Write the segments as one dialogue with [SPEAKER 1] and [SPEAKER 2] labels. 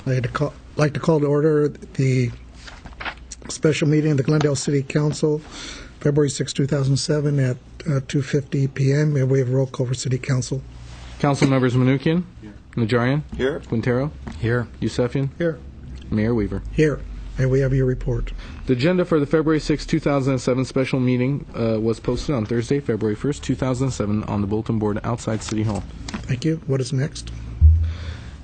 [SPEAKER 1] like to call to order the special meeting of the Glendale City Council, February 6, 2007 at 2:50 p.m. May we have a roll call for City Council?
[SPEAKER 2] Council members Manukian. Here. Najarian.
[SPEAKER 3] Here.
[SPEAKER 2] Quintero.
[SPEAKER 3] Here.
[SPEAKER 2] Yusefian.
[SPEAKER 1] Here.
[SPEAKER 2] Mayor Weaver.
[SPEAKER 1] Here. May we have your report?
[SPEAKER 2] The agenda for the February 6, 2007 special meeting was posted on Thursday, February 1st, 2007 on the bulletin board outside City Hall.
[SPEAKER 1] Thank you. What is next?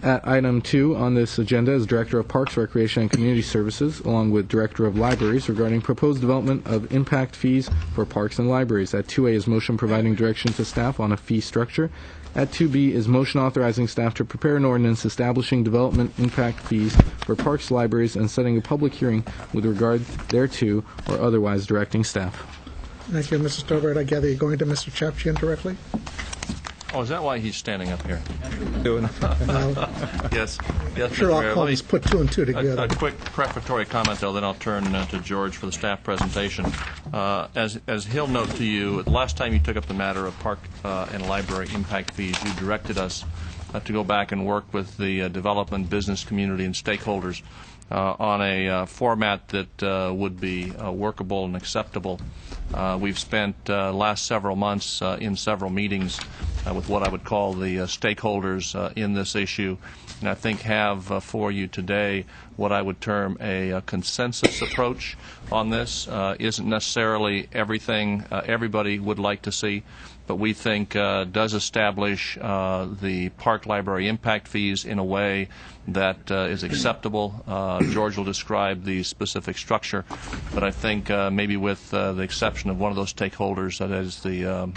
[SPEAKER 2] At item 2 on this agenda is Director of Parks, Recreation, and Community Services, along with Director of Libraries, regarding proposed development of impact fees for parks and libraries. At 2A is motion providing direction to staff on a fee structure. At 2B is motion authorizing staff to prepare an ordinance establishing development impact fees for parks, libraries, and setting a public hearing with regard thereto, or otherwise directing staff.
[SPEAKER 1] Thank you, Mr. Stobart. I gather you're going to Mr. Chapchian directly?
[SPEAKER 4] Oh, is that why he's standing up here? Yes. Yes,
[SPEAKER 1] Sure,
[SPEAKER 4] Mr.
[SPEAKER 1] I'll
[SPEAKER 4] Mayor.
[SPEAKER 1] call
[SPEAKER 4] Let me-
[SPEAKER 1] us put two and two together.
[SPEAKER 4] A quick prefatory comment, though, then I'll turn to George for the staff presentation. As he'll note to you, the last time you took up the matter of park and library impact fees, you directed us to go back and work with the development, business community, and stakeholders on a format that would be workable and acceptable. We've spent last several months in several meetings with what I would call the stakeholders in this issue, and I think have for you today what I would term a consensus approach on this. Isn't necessarily everything everybody would like to see, but we think does establish the park library impact fees in a way that is acceptable. George will describe the specific structure, but I think maybe with the exception of one of those stakeholders, that is the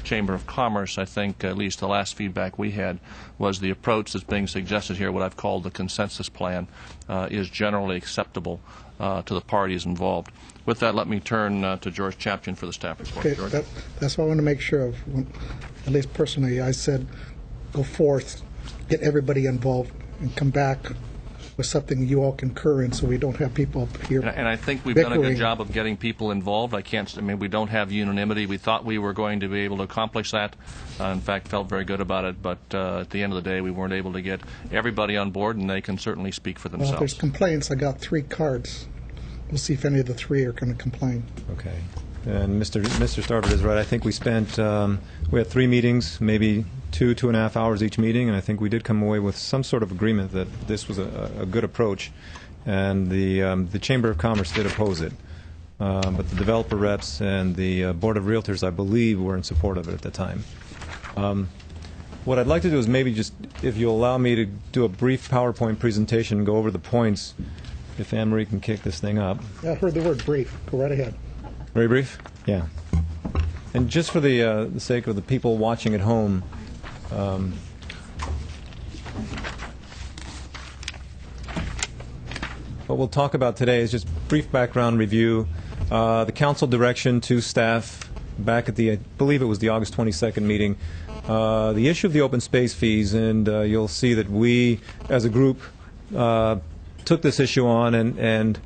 [SPEAKER 4] Chamber of Commerce, I think at least the last feedback we had was the approach that's being suggested here, what I've called the consensus plan, is generally acceptable to the parties involved. With that, let me turn to George Chapchian for the staff report.
[SPEAKER 1] Okay,
[SPEAKER 4] George.
[SPEAKER 1] that's what I want to make sure of. At least personally, I said go forth, get everybody involved, and come back with something you all concur in, so we don't have people up here.
[SPEAKER 4] And I think we've done a
[SPEAKER 1] bickering.
[SPEAKER 4] good job of getting people involved. We don't have unanimity. We thought we were going to be able to accomplish that. In fact, felt very good about it. But at the end of the day, we weren't able to get everybody on board, and they can certainly speak for
[SPEAKER 1] Well, if there's
[SPEAKER 4] themselves.
[SPEAKER 1] complaints, I got 3 cards. We'll see if any of the 3 are going to complain.
[SPEAKER 3] Okay. And Mr. Starbird is right. I think we spent, we had 3 meetings, maybe 2.5 hours each meeting, and I think we did come away with some sort of agreement that this was a good approach. And the Chamber of Commerce did oppose it. But the developer reps and the Board of Realtors, I believe, were in support of it at the time. What I'd like to do is maybe just, if you'll allow me to do a brief PowerPoint presentation and go over the points, if Anne-Marie can kick this thing up.
[SPEAKER 1] I heard the word brief. Go right ahead.
[SPEAKER 3] Very brief? Yeah. And just for the sake of the people watching at home, what we'll talk about today is just brief background review, the council direction to staff back at the, I believe it was the August 22nd meeting, the issue of the open space fees, and you'll see that we, as a group, took this issue on and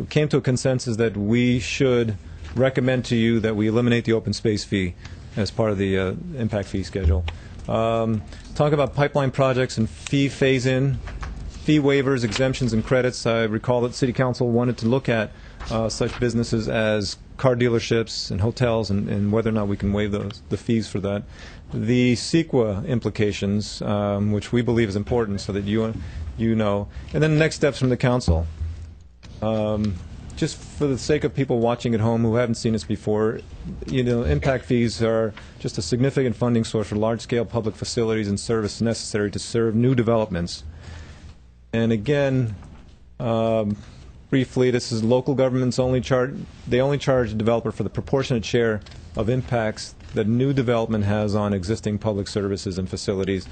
[SPEAKER 3] came to a consensus that we should recommend to you that we eliminate the open space fee as part of the impact fee schedule. Talk about pipeline projects and fee phase-in, fee waivers, exemptions, and credits. I recall that City Council wanted to look at such businesses as car dealerships and hotels and whether or not we can waive the fees for that. The CEQA implications, which we believe is important so that you know. And then the next steps from the council. Just for the sake of people watching at home who haven't seen this before, impact fees are just a significant funding source for large-scale public facilities and service necessary to serve new developments. And again, briefly, this is local governments only charge. They only charge the developer for the proportionate share of impacts that new development has on existing public services and facilities.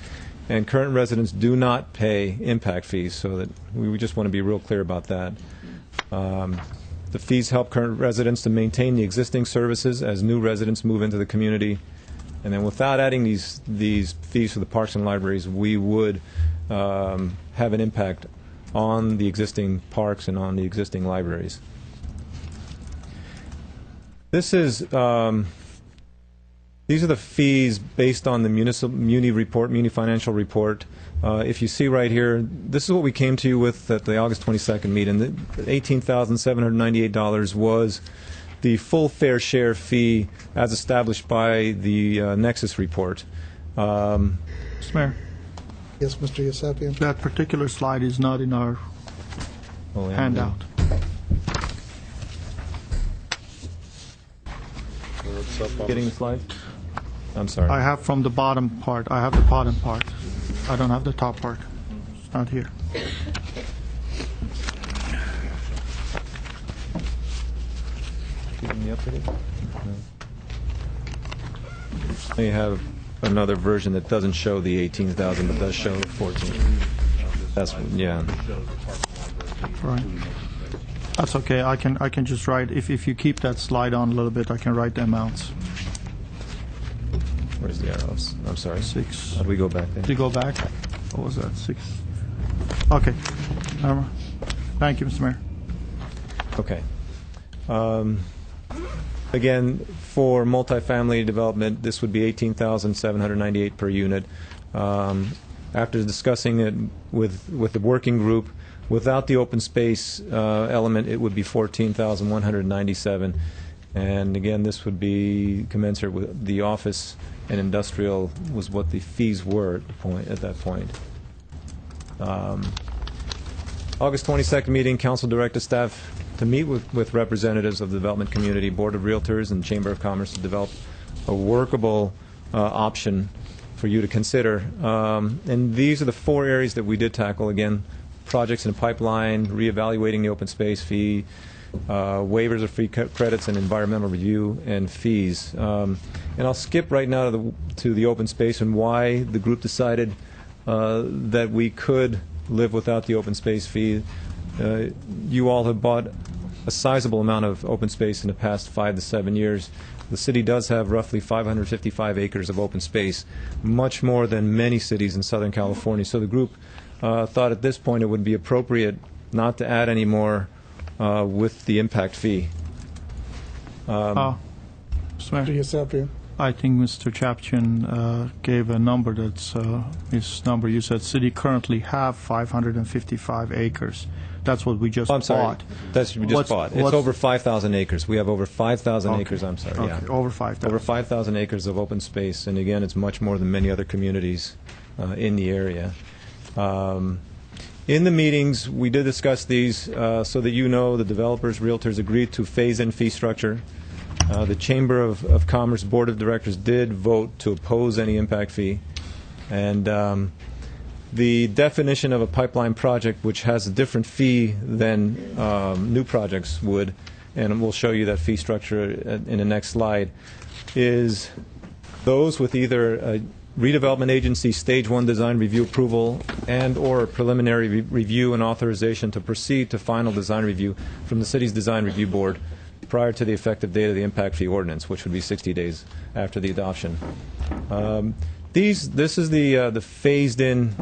[SPEAKER 3] And current residents do not pay impact fees, so that we just want to be real clear about that. The fees help current residents to maintain the existing services as new residents move into the community. And then without adding these fees for the parks and libraries, we would have an impact on the existing parks and on the existing libraries. This is These are the fees based on the Muni financial report. If you see right here, this is what we came to you with at the August 22nd meeting. The $18,798 was the full fair share fee as established by the Nexus report.
[SPEAKER 5] Mr. Mayor,
[SPEAKER 1] Yes, Mr. Yusefian?
[SPEAKER 5] that particular slide is not in our handout.
[SPEAKER 3] Getting the slide? I'm sorry.
[SPEAKER 5] I have from the bottom part. I have the bottom part. I don't have the top part. It's not here.
[SPEAKER 3] They have another version that doesn't show the 18,000, but does show 14. That's, yeah.
[SPEAKER 5] Right. That's okay. I can just write. If you keep that slide on a little bit, I can write the amounts.
[SPEAKER 3] Where's the arrows? I'm sorry.
[SPEAKER 5] 6.
[SPEAKER 3] How do we go back there?
[SPEAKER 5] To go back. What was that? 6. Okay. Thank you, Mr. Mayor.
[SPEAKER 3] Okay. Again, for multifamily development, this would be $18,798 per unit. After discussing it with the working group, without the open space element, it would be $14,197. And again, this would be commensurate with the office and industrial was what the fees were at that point. August 22nd meeting, council directed staff to meet with representatives of the development community, Board of Realtors, and Chamber of Commerce to develop a workable option for you to consider. And these are the 4 areas that we did tackle. Again, projects in the pipeline, reevaluating the open space fee, waivers of free credits and environmental review, and fees. And I'll skip right now to the open space and why the group decided that we could live without the open space fee. You all have bought a sizable amount of open space in the past 5 to 7 years. The city does have roughly 555 acres of open space, much more than many cities in Southern California. So the group thought at this point it would be appropriate not to add any more with the impact fee.
[SPEAKER 5] Mr.
[SPEAKER 1] Mr.
[SPEAKER 5] Mayor,
[SPEAKER 1] Yusefian?
[SPEAKER 5] I think Mr. Chapchin gave a number that's his number. You said city currently have 555 acres. That's what we just
[SPEAKER 3] I'm sorry.
[SPEAKER 5] bought.
[SPEAKER 3] That's what we just bought. It's over 5,000 acres. We have over 5,000
[SPEAKER 5] Okay.
[SPEAKER 3] acres. I'm sorry.
[SPEAKER 5] Okay,
[SPEAKER 3] Yeah.
[SPEAKER 5] over 5,000.
[SPEAKER 3] Over 5,000 acres of open space, and again, it's much more than many other communities in the area. In the meetings, we did discuss these so that you know the developers, realtors agreed to phase-in fee structure. The Chamber of Commerce Board of Directors did vote to oppose any impact fee. And the definition of a pipeline project, which has a different fee than new projects would, and we'll show you that fee structure in the next slide, is those with either a redevelopment agency stage 1 design review approval and or a preliminary review and authorization to proceed to final design review from the city's design review board prior to the effective date of the impact fee ordinance, which would be 60 days after the adoption. This is the phased-in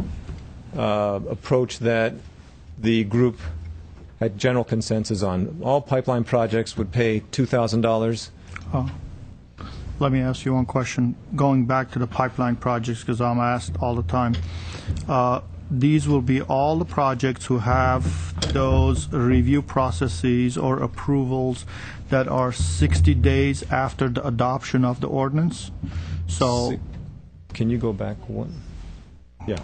[SPEAKER 3] approach that the group had general consensus on. All pipeline projects would pay $2,000.
[SPEAKER 5] Let me ask you one question. Going back to the pipeline projects, because I'm asked all the time, these will be all the projects who have those review processes or approvals that are 60 days after the adoption of the ordinance. So,
[SPEAKER 3] Can you go back one? Yeah.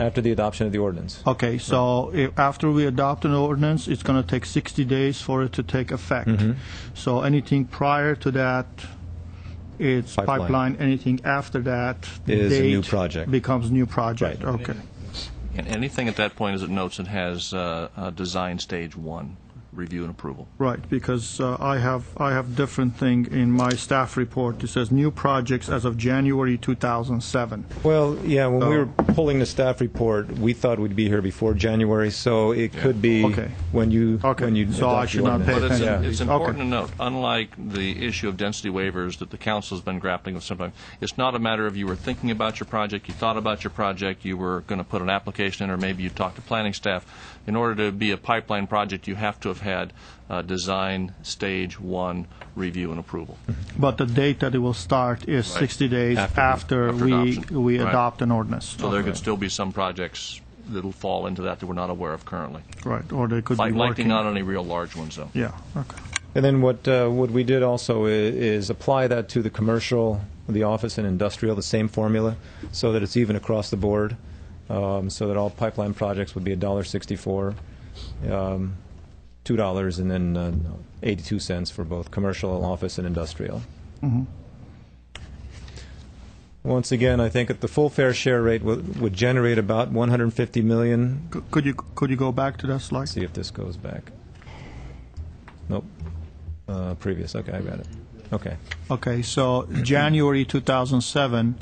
[SPEAKER 3] After the adoption of the ordinance.
[SPEAKER 5] okay, so after we adopt an ordinance, it's going to take 60 days for it to take effect. So anything prior to that, it's pipeline. Anything after that, the
[SPEAKER 3] Is a new
[SPEAKER 5] date
[SPEAKER 3] project.
[SPEAKER 5] Becomes new project.
[SPEAKER 3] Right.
[SPEAKER 5] Okay.
[SPEAKER 4] And anything at that point, as it notes, it has design stage 1 review and approval.
[SPEAKER 5] Right, because I have different thing in my staff report. It says new projects as of January 2007.
[SPEAKER 3] Well, yeah, when we were pulling the staff report, we thought we'd be here before January, so it could be
[SPEAKER 5] Okay.
[SPEAKER 3] when you
[SPEAKER 5] Okay.
[SPEAKER 3] adopt
[SPEAKER 5] So I
[SPEAKER 3] the
[SPEAKER 5] should not pay
[SPEAKER 3] ordinance.
[SPEAKER 4] But
[SPEAKER 5] attention.
[SPEAKER 4] it's
[SPEAKER 5] Okay.
[SPEAKER 4] important to note, unlike the issue of density waivers that the council has been grappling with sometimes, it's not a matter of you were thinking about your project, you thought about your project, you were going to put an application in, or maybe you talked to planning staff. In order to be a pipeline project, you have to have have had design stage 1 review and approval.
[SPEAKER 5] But the date that it will start is 60 days
[SPEAKER 3] After
[SPEAKER 5] after we
[SPEAKER 4] adoption.
[SPEAKER 5] we
[SPEAKER 4] Right.
[SPEAKER 5] adopt an ordinance.
[SPEAKER 4] So there could still be some projects that'll fall into that we're not aware of currently.
[SPEAKER 5] Right, or they could be
[SPEAKER 4] Likely
[SPEAKER 5] working.
[SPEAKER 4] not any real large ones, though.
[SPEAKER 5] Yeah, okay.
[SPEAKER 3] And then what we did also is apply that to the commercial, the office, and industrial, the same formula, so that it's even across the board, so that all pipeline projects would be $1.64, $2, and then 82 cents for both commercial, office, and industrial. Once again, I think at the full fair share rate would generate about $150 million.
[SPEAKER 5] Could you go back to that slide?
[SPEAKER 3] See if this goes back. Nope. Previous. Okay, I got it. Okay.
[SPEAKER 5] Okay, so January 2007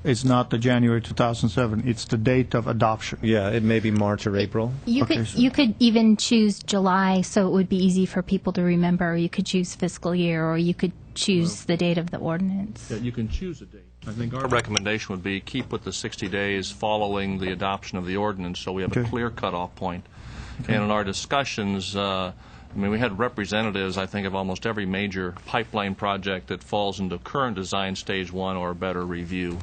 [SPEAKER 5] is not the January 2007, it's the date of adoption.
[SPEAKER 3] Yeah, it may be March or April.
[SPEAKER 5] Okay, so-
[SPEAKER 6] You could even choose July, so it would be easy for people to remember. Or you could choose fiscal year, or you could choose the date of the ordinance.
[SPEAKER 4] Yeah, you can choose a date. I think our recommendation would be keep with the 60 days following the adoption of the ordinance, so we have a
[SPEAKER 5] Okay.
[SPEAKER 4] clear cutoff point. And in our discussions, we had representatives, I think, of almost every major pipeline project that falls into current design stage 1 or better review.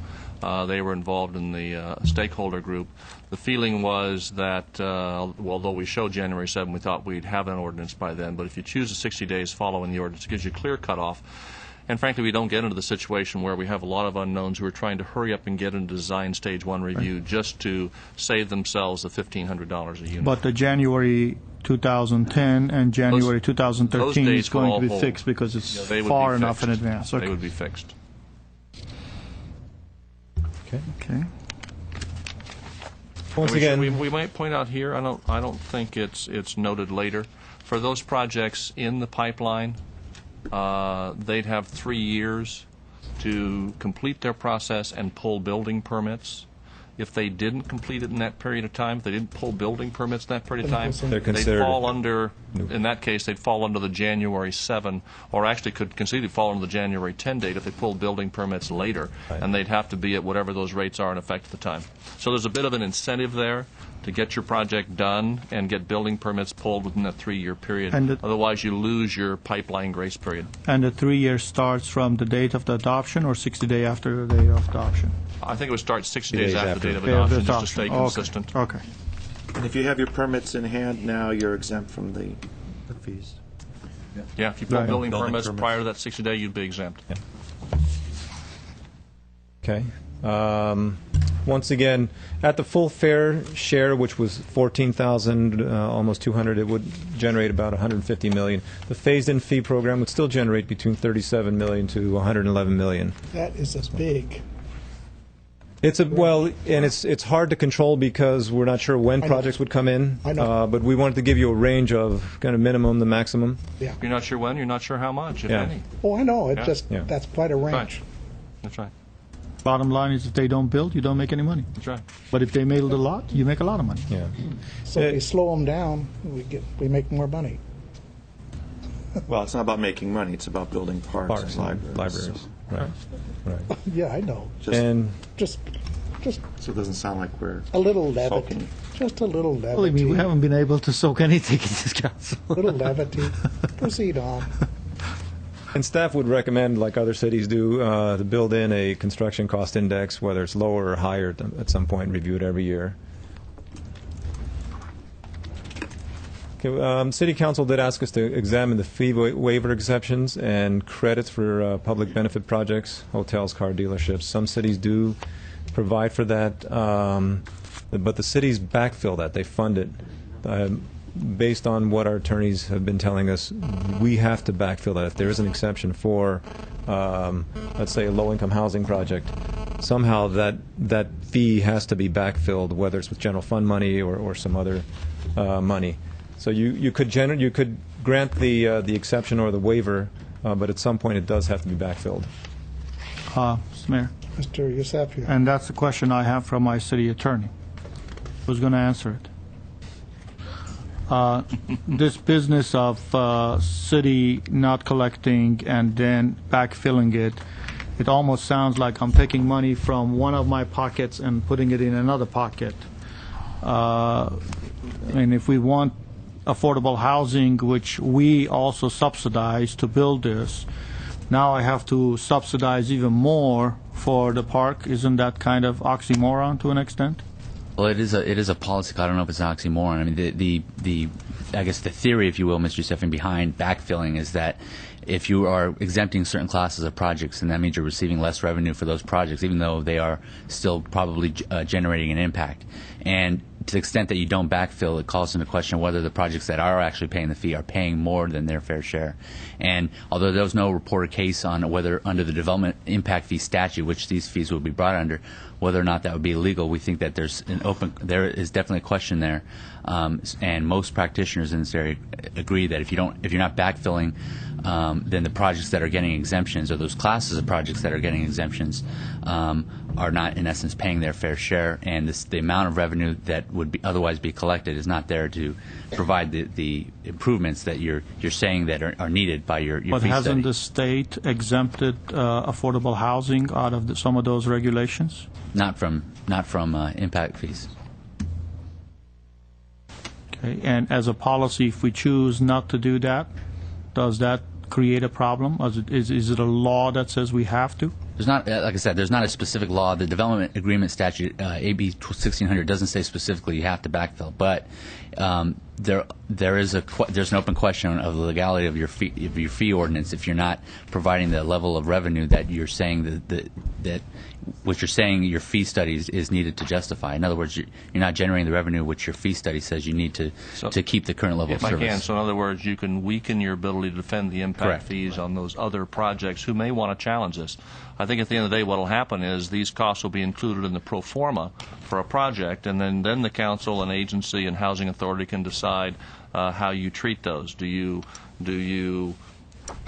[SPEAKER 4] They were involved in the stakeholder group. The feeling was that, although we showed January 7, we thought we'd have an ordinance by then, but if you choose the 60 days following the ordinance, it gives you a clear cutoff. And frankly, we don't get into the situation where we have a lot of unknowns who are trying to hurry up and get into design stage 1 review just to save themselves the $1,500 a unit.
[SPEAKER 5] But the January 2010 and January
[SPEAKER 4] Those
[SPEAKER 5] 2013 is
[SPEAKER 4] dates will
[SPEAKER 5] going
[SPEAKER 4] all
[SPEAKER 5] to be
[SPEAKER 4] hold.
[SPEAKER 5] fixed because
[SPEAKER 4] Yeah,
[SPEAKER 5] it's
[SPEAKER 4] they would
[SPEAKER 5] far
[SPEAKER 4] be
[SPEAKER 5] enough in
[SPEAKER 4] fixed.
[SPEAKER 5] advance.
[SPEAKER 4] They
[SPEAKER 5] Okay.
[SPEAKER 4] would be fixed.
[SPEAKER 3] Okay.
[SPEAKER 5] Okay.
[SPEAKER 3] Once
[SPEAKER 4] We should-
[SPEAKER 3] again,
[SPEAKER 4] we might point out here, I don't think it's noted later, for those projects in the pipeline, they'd have 3 years to complete their process and pull building permits. If they didn't complete it in that period of time, if they didn't pull building permits in that period of time,
[SPEAKER 3] They're
[SPEAKER 4] they'd
[SPEAKER 3] considered-
[SPEAKER 4] fall under, in that case, they'd fall under the January 7, or actually could conceivably fall under the January 10 date if they pulled building permits later,
[SPEAKER 3] Right.
[SPEAKER 4] and they'd have to be at whatever those rates are in effect at the time. So there's a bit of an incentive there to get your project done and get building permits pulled within that 3-year period.
[SPEAKER 5] And it-
[SPEAKER 4] Otherwise, you lose your pipeline grace period.
[SPEAKER 5] And the 3 years starts from the date of the adoption or 60 days after the date of adoption?
[SPEAKER 4] I think it would start 60
[SPEAKER 3] days
[SPEAKER 4] days after
[SPEAKER 3] after.
[SPEAKER 4] the date of
[SPEAKER 5] Day of the
[SPEAKER 4] adoption, just to stay
[SPEAKER 5] adoption. Okay.
[SPEAKER 4] consistent.
[SPEAKER 5] Okay.
[SPEAKER 7] And if you have your permits in hand now, you're exempt from the fees.
[SPEAKER 4] Yeah, if you pull
[SPEAKER 5] Right.
[SPEAKER 4] building
[SPEAKER 7] Building
[SPEAKER 4] permits
[SPEAKER 7] permits.
[SPEAKER 4] prior to that 60-day, you'd be exempt.
[SPEAKER 3] okay. Once again, at the full fair share, which was 14,000, almost 200, it would generate about 150 million. The phased-in fee program would still generate between 37 million to 111 million.
[SPEAKER 1] That is as big.
[SPEAKER 3] It's it's hard to control because we're not sure when
[SPEAKER 1] I know.
[SPEAKER 3] projects would come in.
[SPEAKER 1] I know.
[SPEAKER 3] But we wanted to give you a range of kind of minimum to maximum.
[SPEAKER 1] Yeah.
[SPEAKER 4] You're not sure when, you're not sure how much, if
[SPEAKER 3] Yeah.
[SPEAKER 4] any.
[SPEAKER 1] Oh, I know. It
[SPEAKER 4] Yeah.
[SPEAKER 1] just,
[SPEAKER 3] Yeah.
[SPEAKER 1] that's quite a range.
[SPEAKER 4] That's right.
[SPEAKER 5] Bottom line is if they don't build, you don't make any money.
[SPEAKER 4] That's right.
[SPEAKER 5] But if they build a lot, you make a lot of money.
[SPEAKER 3] Yeah.
[SPEAKER 1] So if we slow them down, we make more money.
[SPEAKER 7] Well, it's not about making money, it's about building parks
[SPEAKER 3] Parks
[SPEAKER 7] and
[SPEAKER 3] and
[SPEAKER 7] libraries.
[SPEAKER 3] libraries. Right. Right.
[SPEAKER 1] Yeah, I know.
[SPEAKER 3] And
[SPEAKER 1] Just
[SPEAKER 7] So it doesn't sound like we're
[SPEAKER 1] a little levity.
[SPEAKER 7] sulking.
[SPEAKER 1] Just a little levity.
[SPEAKER 5] Believe me, we haven't been able to soak anything in this council.
[SPEAKER 1] Little levity. Proceed on.
[SPEAKER 3] And staff would recommend, like other cities do, to build in a construction cost index, whether it's lower or higher at some point, review it every year. Okay, City Council did ask us to examine the fee waiver exceptions and credits for public benefit projects, hotels, car dealerships. Some cities do provide for that, but the cities backfill that. They fund it. Based on what our attorneys have been telling us, we have to backfill that. If there is an exception for, let's say, a low-income housing project, somehow that fee has to be backfilled, whether it's with general fund money or some other money. So you could grant the exception or the waiver, but at some point it does have to be backfilled.
[SPEAKER 5] Mr. Mayor,
[SPEAKER 1] Mr. Yusefian.
[SPEAKER 5] and that's the question I have from my city attorney. Who's going to answer it? This business of city not collecting and then backfilling it, it almost sounds like I'm taking money from one of my pockets and putting it in another pocket. And if we want affordable housing, which we also subsidize to build this. Now I have to subsidize even more for the park. Isn't that kind of oxymoron to an extent?
[SPEAKER 8] Well, it is a policy. I don't know if it's an oxymoron. I mean, the I guess the theory, if you will, Mr. Stephan, behind backfilling is that if you are exempting certain classes of projects, and that means you're receiving less revenue for those projects, even though they are still probably generating an impact. And to the extent that you don't backfill, it calls into question whether the projects that are actually paying the fee are paying more than their fair share. And although there was no reported case on whether under the development impact fee statute, which these fees would be brought under, whether or not that would be illegal, we think that there is definitely a question there. And most practitioners in this area agree that if you're not backfilling, then the projects that are getting exemptions, or those classes of projects that are getting exemptions, are not in essence paying their fair share, and the amount of revenue that would otherwise be collected is not there to provide the improvements that you're saying that are needed by your
[SPEAKER 5] But
[SPEAKER 8] fee
[SPEAKER 5] hasn't
[SPEAKER 8] study.
[SPEAKER 5] the state exempted affordable housing out of some of those regulations?
[SPEAKER 8] Not from impact fees.
[SPEAKER 5] Okay. And as a policy, if we choose not to do that, does that create a problem? Is it a law that says we have to?
[SPEAKER 8] There's not, like I said, there's not a specific law. The Development Agreement Statute, AB 1600, doesn't say specifically you have to backfill, but there's an open question of the legality of your fee ordinance if you're not providing the level of revenue that you're saying that what you're saying your fee study is needed to justify. In other words, you're not generating the revenue which your fee study says you need to keep the current level of service.
[SPEAKER 4] If I can, so in other words, you can weaken your ability to defend the impact
[SPEAKER 8] Correct.
[SPEAKER 4] fees on those other projects who may want to challenge this. I think at the end of the day what will happen is these costs will be included in the pro forma for a project, and then the council and agency and housing authority can decide how you treat those. Do you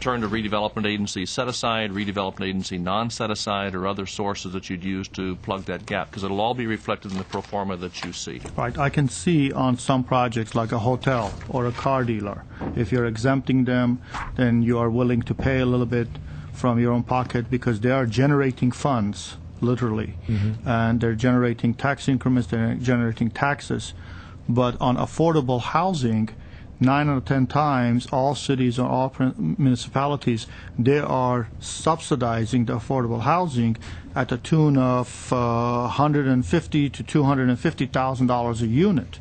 [SPEAKER 4] turn to redevelopment agency set aside, redevelopment agency non-set aside, or other sources that you'd use to plug that gap? Because it'll all be reflected in the pro forma that you see.
[SPEAKER 5] Right. I can see on some projects like a hotel or a car dealer, if you're exempting them, then you are willing to pay a little bit from your own pocket because they are generating funds, literally, and they're generating tax increments, they're generating taxes. But on affordable housing, 9 out of 10 times, all cities or all municipalities, they are subsidizing the affordable housing at the tune of $150,000 to $250,000 a unit.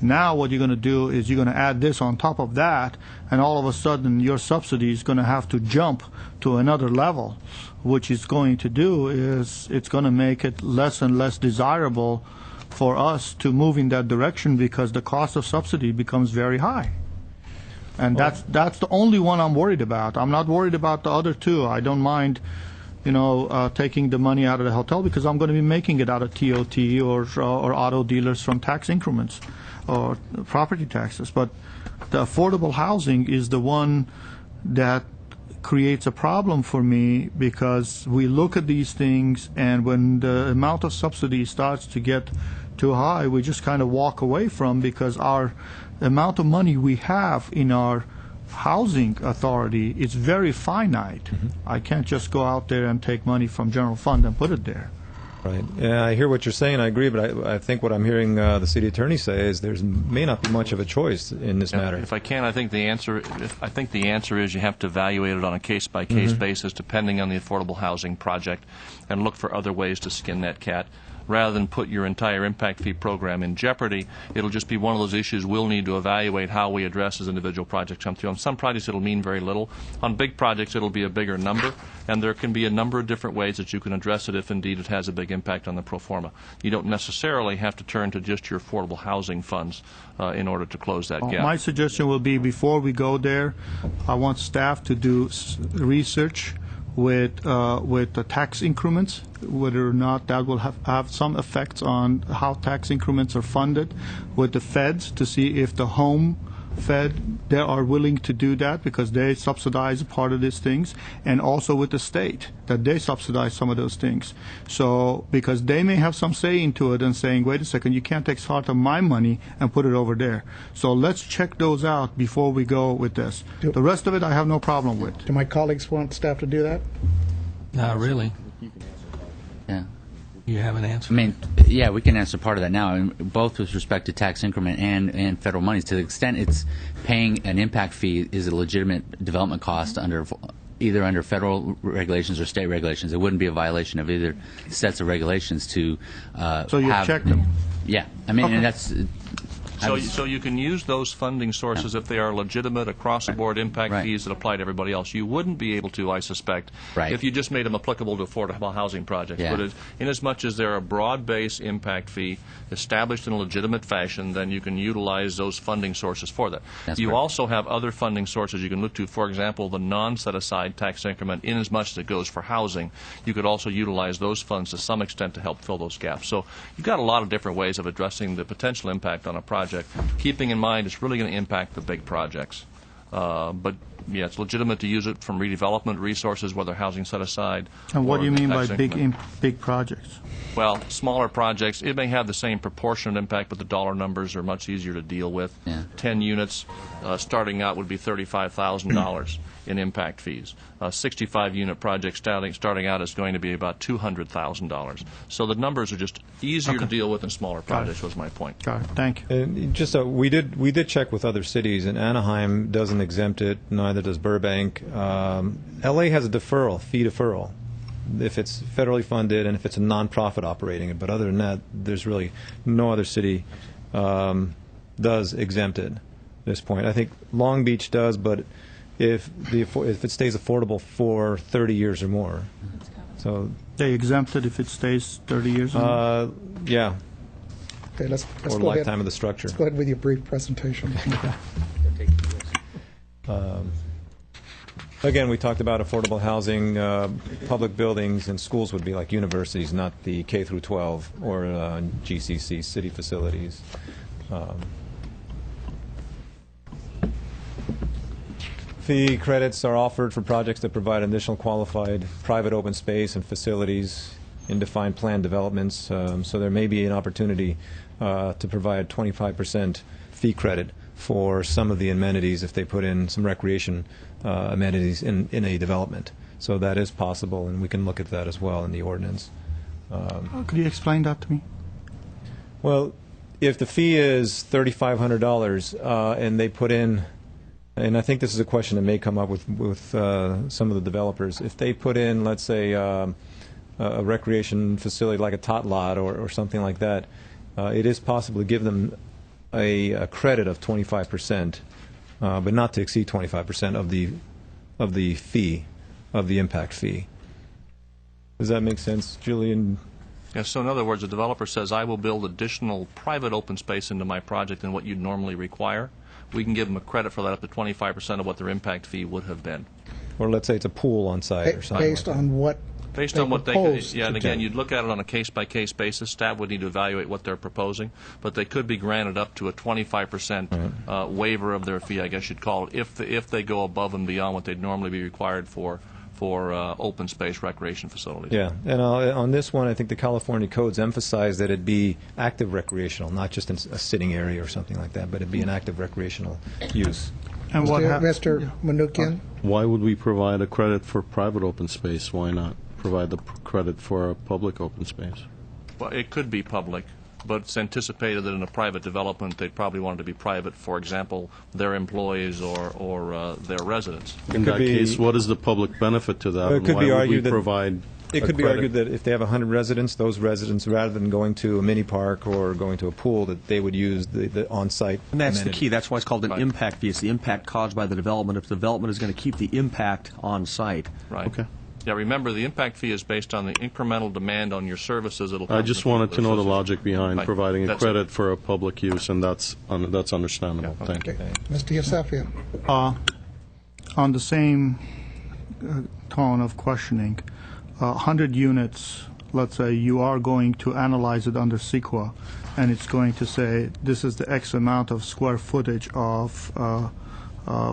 [SPEAKER 5] Now what you're going to do is you're going to add this on top of that, and all of a sudden your subsidy is going to have to jump to another level. What it's going to do is it's going to make it less and less desirable for us to move in that direction because the cost of subsidy becomes very high. And that's the only one I'm worried about. I'm not worried about the other two. I don't mind, taking the money out of the hotel because I'm going to be making it out of TOT or auto dealers from tax increments or property taxes. But the affordable housing is the one that creates a problem for me because we look at these things, and when the amount of subsidy starts to get too high, we just kind of walk away from, because our amount of money we have in our housing authority is very finite. I can't just go out there and take money from general fund and put it there.
[SPEAKER 3] Right. Yeah, I hear what you're saying. I agree, but I think what I'm hearing the city attorney say is there may not be much of a choice in this matter.
[SPEAKER 4] If I can, I think the answer is you have to evaluate it on a case-by-case basis, depending on the affordable housing project, and look for other ways to skin that cat. Rather than put your entire impact fee program in jeopardy, it'll just be one of those issues we'll need to evaluate how we address as individual projects come through. On some projects, it'll mean very little. On big projects, it'll be a bigger number, and there can be a number of different ways that you can address it if indeed it has a big impact on the pro forma. You don't necessarily have to turn to just your affordable housing funds in order to close that gap.
[SPEAKER 5] My suggestion will be, before we go there, I want staff to do research with the tax increments, whether or not that will have some effects on how tax increments are funded, with the feds to see if the home Fed, they are willing to do that because they subsidize part of these things, and also with the state that they subsidize some of those things. So because they may have some say into it and saying, wait a second, you can't take part of my money and put it over there. So let's check those out before we go with this. The rest of it I have no problem with.
[SPEAKER 1] Do my colleagues want staff to do that?
[SPEAKER 9] Not really.
[SPEAKER 8] Yeah.
[SPEAKER 9] You have an answer?
[SPEAKER 8] I mean, Yeah, we can answer part of that now, and both with respect to tax increment and federal monies. To the extent it's paying an impact fee is a legitimate development cost either under federal regulations or state regulations. It wouldn't be a violation of either sets of regulations to
[SPEAKER 5] So you
[SPEAKER 8] have,
[SPEAKER 5] checked them?
[SPEAKER 8] Yeah, I mean,
[SPEAKER 5] Okay.
[SPEAKER 8] and that's.
[SPEAKER 4] So you can use those funding sources if they are legitimate across-the-board impact
[SPEAKER 8] Right.
[SPEAKER 4] fees that apply to everybody else. You wouldn't be able to, I suspect,
[SPEAKER 8] Right.
[SPEAKER 4] if you just made them applicable to affordable housing projects.
[SPEAKER 8] Yeah.
[SPEAKER 4] But inasmuch as they're a broad-based impact fee established in a legitimate fashion, then you can utilize those funding sources for that.
[SPEAKER 8] That's
[SPEAKER 4] You
[SPEAKER 8] correct.
[SPEAKER 4] also have other funding sources you can look to. For example, the non-set-aside tax increment, inasmuch as it goes for housing, you could also utilize those funds to some extent to help fill those gaps. So you've got a lot of different ways of addressing the potential impact on a project, keeping in mind it's really going to impact the big projects. But, yeah, it's legitimate to use it from redevelopment resources, whether housing set aside.
[SPEAKER 5] And what
[SPEAKER 4] or
[SPEAKER 5] do you mean by
[SPEAKER 4] tax
[SPEAKER 5] big
[SPEAKER 4] increment.
[SPEAKER 5] big projects?
[SPEAKER 4] Well, smaller projects, it may have the same proportionate impact, but the dollar numbers are much easier to deal with.
[SPEAKER 8] Yeah.
[SPEAKER 4] 10 units starting out would be $35,000 in impact fees. A 65-unit project starting out is going to be about $200,000. So the numbers are just easier to deal with in smaller projects, was my point.
[SPEAKER 5] Got it. Thank you.
[SPEAKER 3] And just we did check with other cities, and Anaheim doesn't exempt it. Neither does Burbank. L.A. has a fee deferral, if it's federally funded and if it's a nonprofit operating it. But other than that, there's really no other city does exempt it at this point. I think Long Beach does, but if it stays affordable for 30 years or more. So
[SPEAKER 5] They exempt it if it stays 30 years? or more?
[SPEAKER 3] yeah,
[SPEAKER 1] Okay, let's
[SPEAKER 3] or
[SPEAKER 1] go ahead.
[SPEAKER 3] lifetime of the structure.
[SPEAKER 1] Let's go ahead with your brief presentation.
[SPEAKER 3] Again, we talked about affordable housing, public buildings, and schools would be like universities, not the K through 12 or GCC city facilities. Fee credits are offered for projects that provide additional qualified private open space and facilities in defined plan developments. So there may be an opportunity to provide 25% fee credit for some of the amenities if they put in some recreation amenities in a development. So that is possible, and we can look at that as well in the ordinance.
[SPEAKER 5] Could you explain that to me?
[SPEAKER 3] Well, if the fee is $3,500 and they put in, and I think this is a question that may come up with some of the developers, if they put in, let's say, a recreation facility like a tot lot or something like that, it is possible to give them a credit of 25%, but not to exceed 25% of the fee, of the impact fee. Does that make sense, Julian?
[SPEAKER 4] Yeah, so in other words, a developer says, I will build additional private open space into my project than what you'd normally require. We can give them a credit for that up to 25% of what their impact fee would have been.
[SPEAKER 3] Or let's say it's a pool on site or something.
[SPEAKER 1] Based on what
[SPEAKER 4] Based
[SPEAKER 1] they
[SPEAKER 4] on what they
[SPEAKER 1] propose
[SPEAKER 4] yeah, and
[SPEAKER 1] to
[SPEAKER 4] again,
[SPEAKER 1] do.
[SPEAKER 4] you'd look at it on a case-by-case basis. Staff would need to evaluate what they're proposing, but they could be granted up to a 25% waiver of their fee, I guess you'd call it, if they go above and beyond what they'd normally be required for open space recreation facilities.
[SPEAKER 3] Yeah, and on this one, I think the California codes emphasize that it be active recreational, not just in a sitting area or something like that, but it be an active recreational use.
[SPEAKER 5] And what
[SPEAKER 1] Mr. Manukian?
[SPEAKER 9] Why would we provide a credit for private open space? Why not provide the credit for a public open space?
[SPEAKER 4] Well, it could be public, but it's anticipated that in a private development, they'd probably want it to be private, for example, their employees or their residents.
[SPEAKER 9] In
[SPEAKER 3] could
[SPEAKER 9] that
[SPEAKER 3] be-
[SPEAKER 9] case, what is the public benefit to that?
[SPEAKER 3] It
[SPEAKER 9] and
[SPEAKER 3] could
[SPEAKER 9] why
[SPEAKER 3] be
[SPEAKER 9] would we
[SPEAKER 3] argued that-
[SPEAKER 9] provide
[SPEAKER 3] It
[SPEAKER 9] a
[SPEAKER 3] could be
[SPEAKER 9] credit?
[SPEAKER 3] argued that if they have 100 residents, those residents, rather than going to a mini park or going to a pool, that they would use the on-site
[SPEAKER 10] And that's the
[SPEAKER 3] amenity.
[SPEAKER 10] key. That's why it's called an
[SPEAKER 4] Right.
[SPEAKER 10] impact fee. It's the impact caused by the development. If the development is going to keep the impact on site.
[SPEAKER 4] Right.
[SPEAKER 9] Okay.
[SPEAKER 4] Yeah, remember, the impact fee is based on the incremental demand on your services. It'll
[SPEAKER 9] I just wanted to know the logic behind
[SPEAKER 4] Right.
[SPEAKER 9] providing a
[SPEAKER 4] That's it.
[SPEAKER 9] credit for a public use, and that's understandable. Thank you.
[SPEAKER 1] Mr. Yusefian?
[SPEAKER 5] On the same tone of questioning, 100 units, let's say you are going to analyze it under CEQA, and it's going to say this is the X amount of square footage of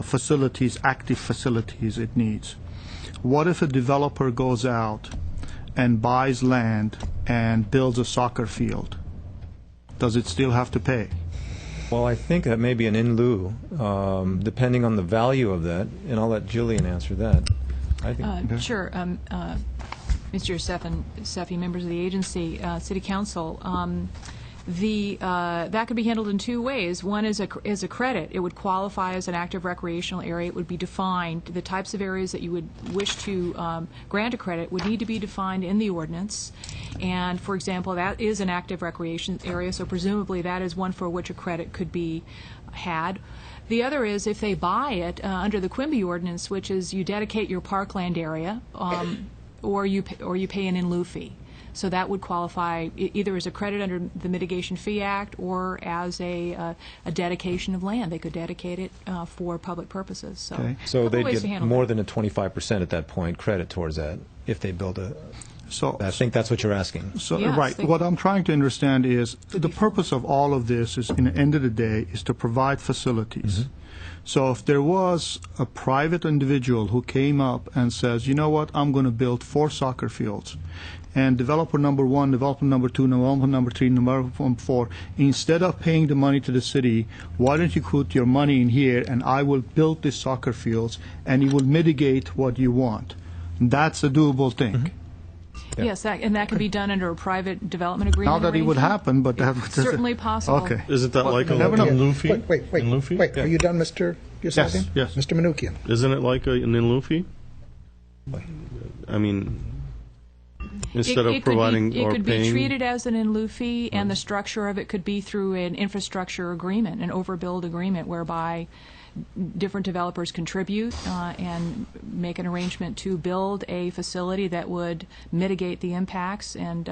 [SPEAKER 5] facilities, active facilities it needs. What if a developer goes out and buys land and builds a soccer field? Does it still have to pay?
[SPEAKER 3] Well, I think that may be an in lieu, depending on the value of that, and I'll let Jillian answer that. I think
[SPEAKER 11] Sure. Mr. Seffi, members of the agency, City Council, that could be handled in two ways. One is a credit. It would qualify as an active recreational area. It would be defined. The types of areas that you would wish to grant a credit would need to be defined in the ordinance. And, for example, that is an active recreation area, so presumably that is one for which a credit could be had. The other is if they buy it under the Quimby ordinance, which is you dedicate your parkland area, or you pay an in lieu fee. So that would qualify either as a credit under the Mitigation Fee Act or as a dedication of land. They could dedicate it for public purposes. So,
[SPEAKER 5] Okay.
[SPEAKER 3] So they'd
[SPEAKER 11] ways to
[SPEAKER 3] get
[SPEAKER 11] handle
[SPEAKER 3] more
[SPEAKER 11] that.
[SPEAKER 3] than a 25% at that point credit towards that if they build a.
[SPEAKER 5] So,
[SPEAKER 3] I think that's what you're asking.
[SPEAKER 5] So,
[SPEAKER 11] Yes,
[SPEAKER 5] right.
[SPEAKER 11] they-
[SPEAKER 5] What I'm trying to understand is the purpose of all of this is, in the end of the day, is to provide facilities. So if there was a private individual who came up and says, you know what, I'm going to build 4 soccer fields, and developer number 1, developer number 2, developer number 3, developer 4, instead of paying the money to the city, why don't you put your money in here and I will build these soccer fields and you will mitigate what you want. That's a doable thing.
[SPEAKER 11] Yes, and that can be done under a private development agreement.
[SPEAKER 5] Not that it would
[SPEAKER 11] arrangement.
[SPEAKER 5] happen, but
[SPEAKER 11] It's certainly possible.
[SPEAKER 5] Okay.
[SPEAKER 9] Isn't that like a
[SPEAKER 5] never know.
[SPEAKER 9] in lieu fee?
[SPEAKER 1] Wait.
[SPEAKER 9] In lieu fee?
[SPEAKER 1] Wait, are you done, Mr. Yusefian?
[SPEAKER 5] Yes.
[SPEAKER 1] Mr. Manukian?
[SPEAKER 9] Isn't it like an in lieu fee? I mean, instead of providing
[SPEAKER 11] it
[SPEAKER 9] or
[SPEAKER 11] could be
[SPEAKER 9] paying.
[SPEAKER 11] treated as an in lieu fee, and the structure of it could be through an infrastructure agreement, an overbuild agreement, whereby different developers contribute and make an arrangement to build a facility that would mitigate the impacts and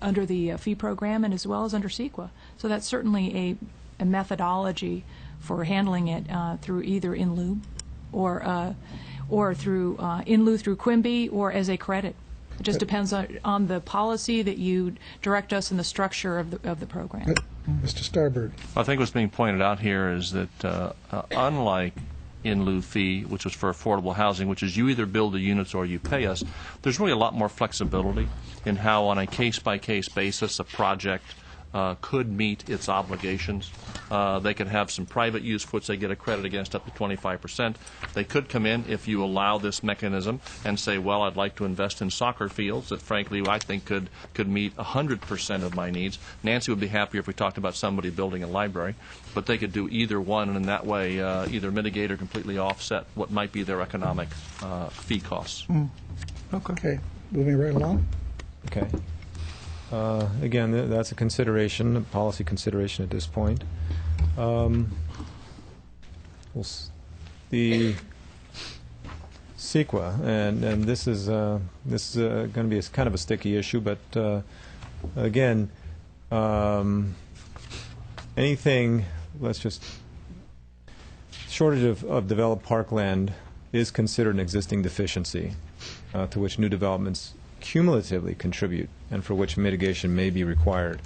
[SPEAKER 11] under the fee program and as well as under CEQA. So that's certainly a methodology for handling it through either in lieu or through in lieu through Quimby or as a credit. It just depends on the policy that you direct us in the structure of the program.
[SPEAKER 1] Mr. Starbird?
[SPEAKER 4] I think what's being pointed out here is that unlike in lieu fee, which was for affordable housing, which is you either build the units or you pay us, there's really a lot more flexibility in how on a case-by-case basis a project could meet its obligations. They could have some private use for which they get a credit against up to 25%. They could come in if you allow this mechanism and say, well, I'd like to invest in soccer fields that, frankly, I think could meet 100% of my needs. Nancy would be happier if we talked about somebody building a library, but they could do either one, and in that way either mitigate or completely offset what might be their economic fee costs.
[SPEAKER 1] Okay, moving right along.
[SPEAKER 3] Okay. Again, that's a consideration, a policy consideration at this point. The CEQA, and this is going to be kind of a sticky issue, but again, anything, shortage of developed parkland is considered an existing deficiency to which new developments cumulatively contribute and for which mitigation may be required.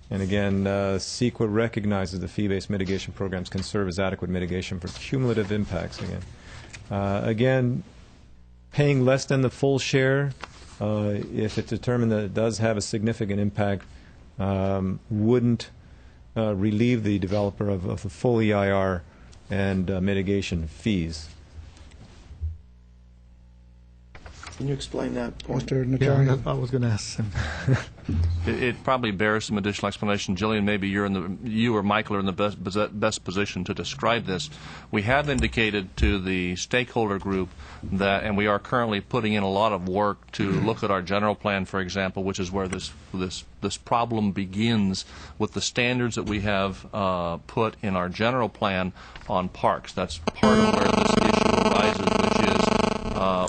[SPEAKER 3] And again, CEQA recognizes the fee-based mitigation programs can serve as adequate mitigation for cumulative impacts. Again, paying less than the full share, if it's determined that it does have a significant impact, wouldn't relieve the developer of the full EIR and mitigation fees.
[SPEAKER 7] Can you explain that point?
[SPEAKER 1] Mr. Najarian?
[SPEAKER 5] I was going to ask him.
[SPEAKER 4] It probably bears some additional explanation. Jillian, maybe you or Michael are in the best position to describe this. We have indicated to the stakeholder group that, and we are currently putting in a lot of work to look at our general plan, for example, which is where this problem begins with the standards that we have put in our general plan on parks. That's part of where this issue arises, which is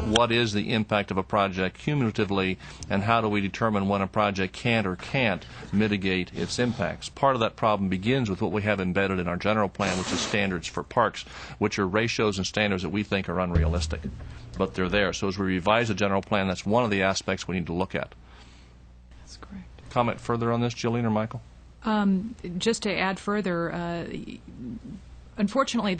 [SPEAKER 4] what is the impact of a project cumulatively, and how do we determine when a project can or can't mitigate its impacts. Part of that problem begins with what we have embedded in our general plan, which is standards for parks, which are ratios and standards that we think are unrealistic. But they're there. So as we revise the general plan, that's one of the aspects we need to look at.
[SPEAKER 11] That's correct.
[SPEAKER 4] Comment further on this, Jillian or Michael?
[SPEAKER 11] Just to add further, unfortunately,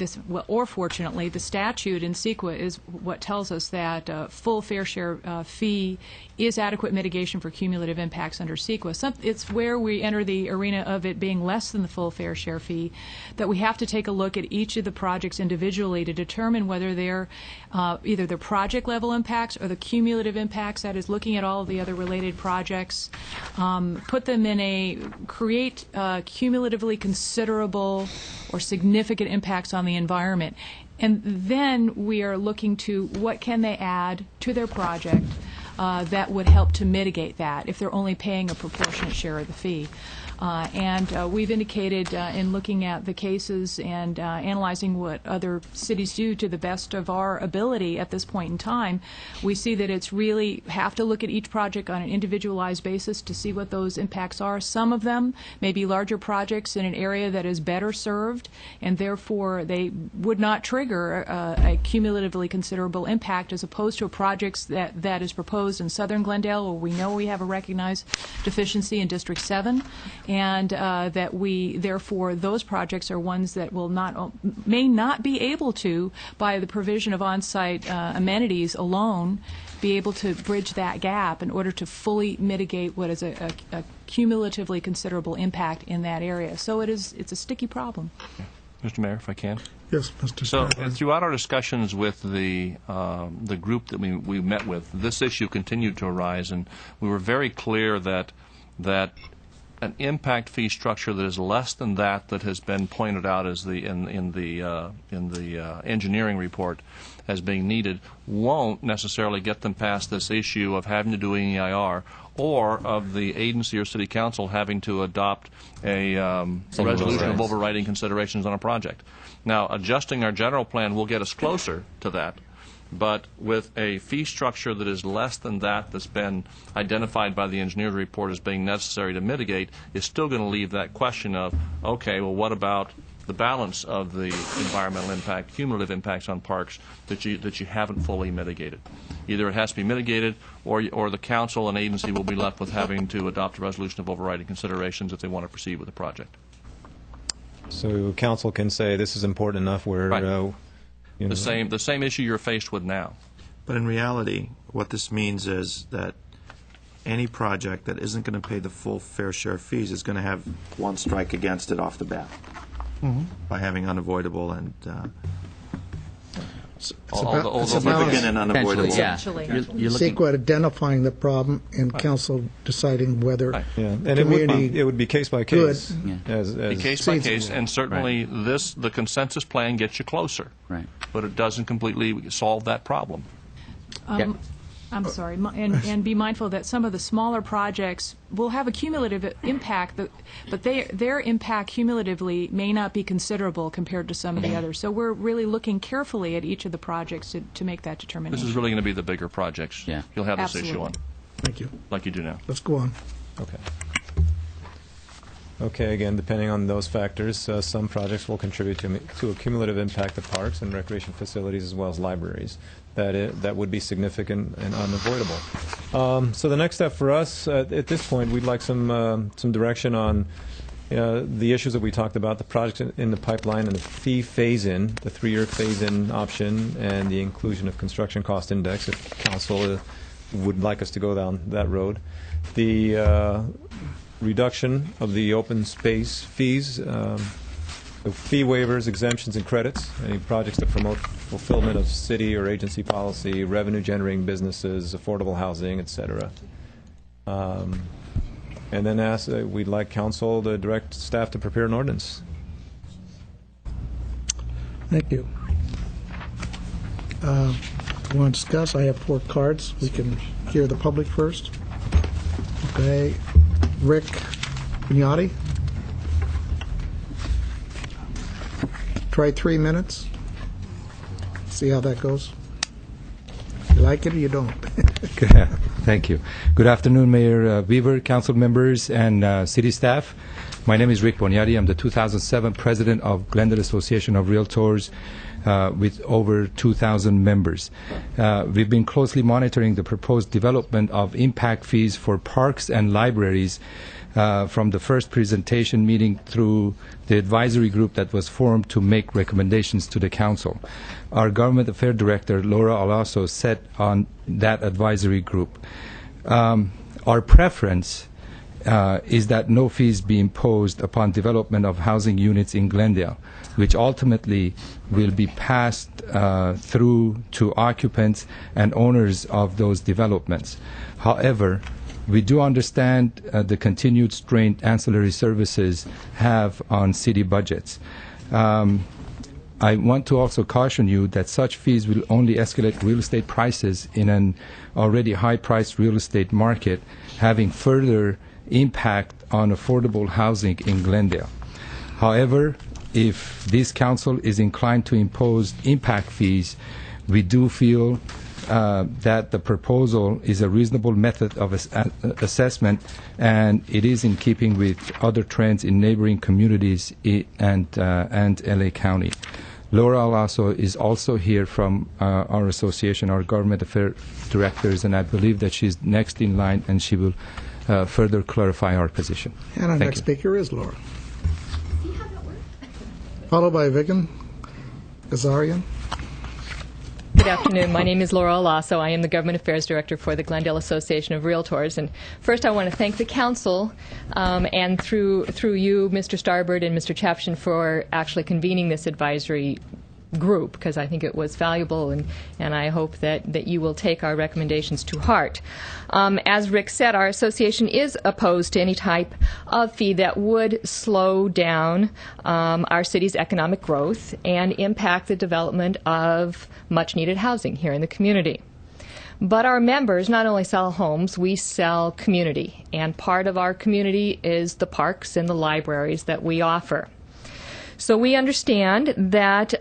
[SPEAKER 11] fortunately, the statute in CEQA is what tells us that full fair share fee is adequate mitigation for cumulative impacts under CEQA. It's where we enter the arena of it being less than the full fair share fee that we have to take a look at each of the projects individually to determine whether they're either the project level impacts or the cumulative impacts, that is looking at all of the other related projects, put them in create cumulatively considerable or significant impacts on the environment. And then we are looking to what can they add to their project that would help to mitigate that if they're only paying a proportionate share of the fee. And we've indicated in looking at the cases and analyzing what other cities do to the best of our ability at this point in time, we see that it's really have to look at each project on an individualized basis to see what those impacts are. Some of them may be larger projects in an area that is better served, and therefore they would not trigger a cumulatively considerable impact as opposed to projects that is proposed in southern Glendale, where we know we have a recognized deficiency in District 7. And that we, therefore, those projects are ones that may not be able to, by the provision of on-site amenities alone, be able to bridge that gap in order to fully mitigate what is a cumulatively considerable impact in that area. So it's a sticky problem.
[SPEAKER 4] Mr. Mayor, if I can.
[SPEAKER 1] Yes, Mr.
[SPEAKER 4] So
[SPEAKER 1] Stradlin.
[SPEAKER 4] throughout our discussions with the group that we met with, this issue continued to arise, and we were very clear that an impact fee structure that is less than that has been pointed out as in the engineering report as being needed won't necessarily get them past this issue of having to do an EIR or of the agency or city council having to adopt a resolution of overriding considerations on a project. Now, adjusting our general plan will get us closer to that. But with a fee structure that is less than that's been identified by the engineer's report as being necessary to mitigate, is still going to leave that question of, okay, well, what about the balance of the environmental impact, cumulative impacts on parks that you haven't fully mitigated? Either it has to be mitigated, or the council and agency will be left with having to adopt a resolution of overriding considerations if they want to proceed with the project.
[SPEAKER 3] So council can say this is important enough where...
[SPEAKER 4] Right. The same issue you're faced with now.
[SPEAKER 7] But in reality, what this means is that any project that isn't going to pay the full fair share fees is going to have one strike against it off the bat by having unavoidable and significant and unavoidable.
[SPEAKER 11] Essentially.
[SPEAKER 8] You're looking,
[SPEAKER 1] CEQA identifying the problem and council deciding whether
[SPEAKER 3] And
[SPEAKER 1] community
[SPEAKER 3] it would be case by case.
[SPEAKER 4] Be case by case, and certainly the consensus plan gets you closer.
[SPEAKER 8] right.
[SPEAKER 4] But it doesn't completely solve that problem.
[SPEAKER 11] I'm sorry, and be mindful that some of the smaller projects will have a cumulative impact, but their impact cumulatively may not be considerable compared to some of the others. So we're really looking carefully at each of the projects to make that determination.
[SPEAKER 4] This is really going to be the bigger projects.
[SPEAKER 8] Yeah.
[SPEAKER 4] You'll have this
[SPEAKER 11] Absolutely.
[SPEAKER 4] issue on,
[SPEAKER 1] Thank you.
[SPEAKER 4] like you do now.
[SPEAKER 1] Let's go on.
[SPEAKER 3] Okay. Okay, again, depending on those factors, some projects will contribute to a cumulative impact of parks and recreation facilities as well as libraries. That would be significant and unavoidable. So the next step for us at this point, we'd like some direction on the issues that we talked about, the projects in the pipeline and the fee phase-in, the 3-year phase-in option, and the inclusion of construction cost index, if council would like us to go down that road. The reduction of the open space fees, the fee waivers, exemptions, and credits, any projects that promote fulfillment of city or agency policy, revenue-generating businesses, affordable housing, etc. And then we'd like council to direct staff to prepare an ordinance.
[SPEAKER 1] Thank you. We want to discuss? I have 4 cards. We can hear the public first. Okay. Rick Vignotti. Try 3 minutes. See how that goes. You like it or you don't?
[SPEAKER 12] Thank you. Good afternoon, Mayor Weaver, council members, and city staff. My name is Rick Vignotti. I'm the 2007 president of Glendale Association of Realtors with over 2,000 members. We've been closely monitoring the proposed development of impact fees for parks and libraries from the first presentation meeting through the advisory group that was formed to make recommendations to the council. Our Government Affairs Director, Laura Alasso, sat on that advisory group. Our preference is that no fees be imposed upon development of housing units in Glendale, which ultimately will be passed through to occupants and owners of those developments. However, we do understand the continued strain ancillary services have on city budgets. I want to also caution you that such fees will only escalate real estate prices in an already high-priced real estate market, having further impact on affordable housing in Glendale. However, if this council is inclined to impose impact fees, we do feel that the proposal is a reasonable method of assessment, and it is in keeping with other trends in neighboring communities and LA County. Laura Alasso is also here from our association, our government affairs directors, and I believe that she's next in line, and she will further clarify our position.
[SPEAKER 1] And our next speaker is Laura. Followed by Vigan Gazarian.
[SPEAKER 13] Good afternoon. My name is Laura Alasso. I am the Government Affairs Director for the Glendale Association of Realtors. And first, I want to thank the Council and through you, Mr. Starbird and Mr. Chapshin, for actually convening this advisory group, because I think it was valuable, and I hope that you will take our recommendations to heart. As Rick said, our association is opposed to any type of fee that would slow down our city's economic growth and impact the development of much-needed housing here in the community. But our members not only sell homes, we sell community, and part of our community is the parks and the libraries that we offer. So we understand that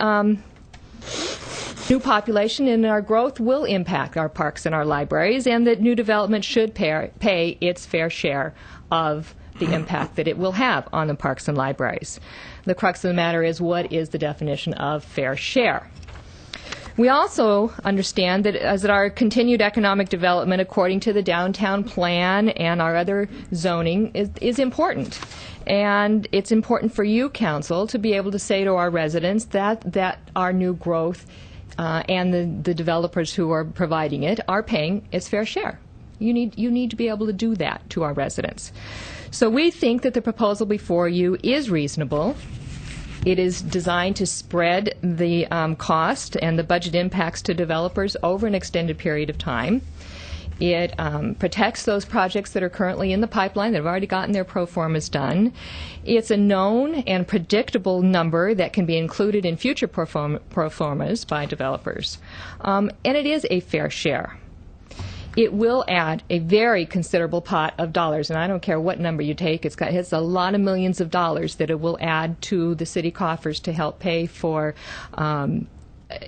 [SPEAKER 13] new population and our growth will impact our parks and our libraries, and that new development should pay its fair share of the impact that it will have on the parks and libraries. The crux of the matter is, what is the definition of fair share? We also understand that as our continued economic development according to the downtown plan and our other zoning is important. And it's important for you, Council, to be able to say to our residents that our new growth and the developers who are providing it are paying its fair share. You need to be able to do that to our residents. So we think that the proposal before you is reasonable. It is designed to spread the cost and the budget impacts to developers over an extended period of time. It protects those projects that are currently in the pipeline that have already gotten their pro formas done. It's a known and predictable number that can be included in future pro formas by developers. And it is a fair share. It will add a very considerable pot of dollars, and I don't care what number you take. It's a lot of millions of dollars that it will add to the city coffers to help pay for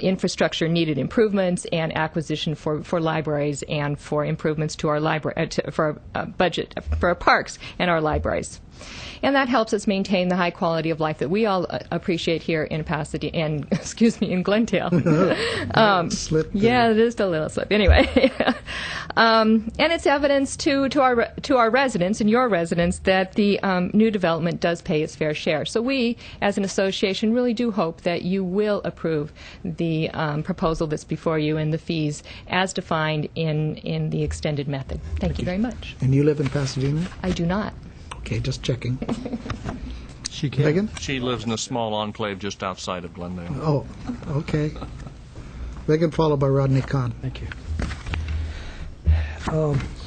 [SPEAKER 13] infrastructure needed improvements and acquisition for libraries and for improvements to our library for budget for our parks and our libraries. And that helps us maintain the high quality of life that we all appreciate here in Pasadena, and in Glendale. Yeah, just a little slip. Anyway, and it's evidence to our residents and your residents that the new development does pay its fair share. So we, as an association, really do hope that you will approve the proposal that's before you and the fees as defined in the extended method. Thank you very much.
[SPEAKER 1] And you live in Pasadena?
[SPEAKER 13] I do not.
[SPEAKER 1] Okay, just checking.
[SPEAKER 5] She can.
[SPEAKER 1] Megan?
[SPEAKER 4] She lives in a small enclave just outside of Glendale.
[SPEAKER 1] Oh, okay. Megan, followed by Rodney Kahn.
[SPEAKER 14] Thank you.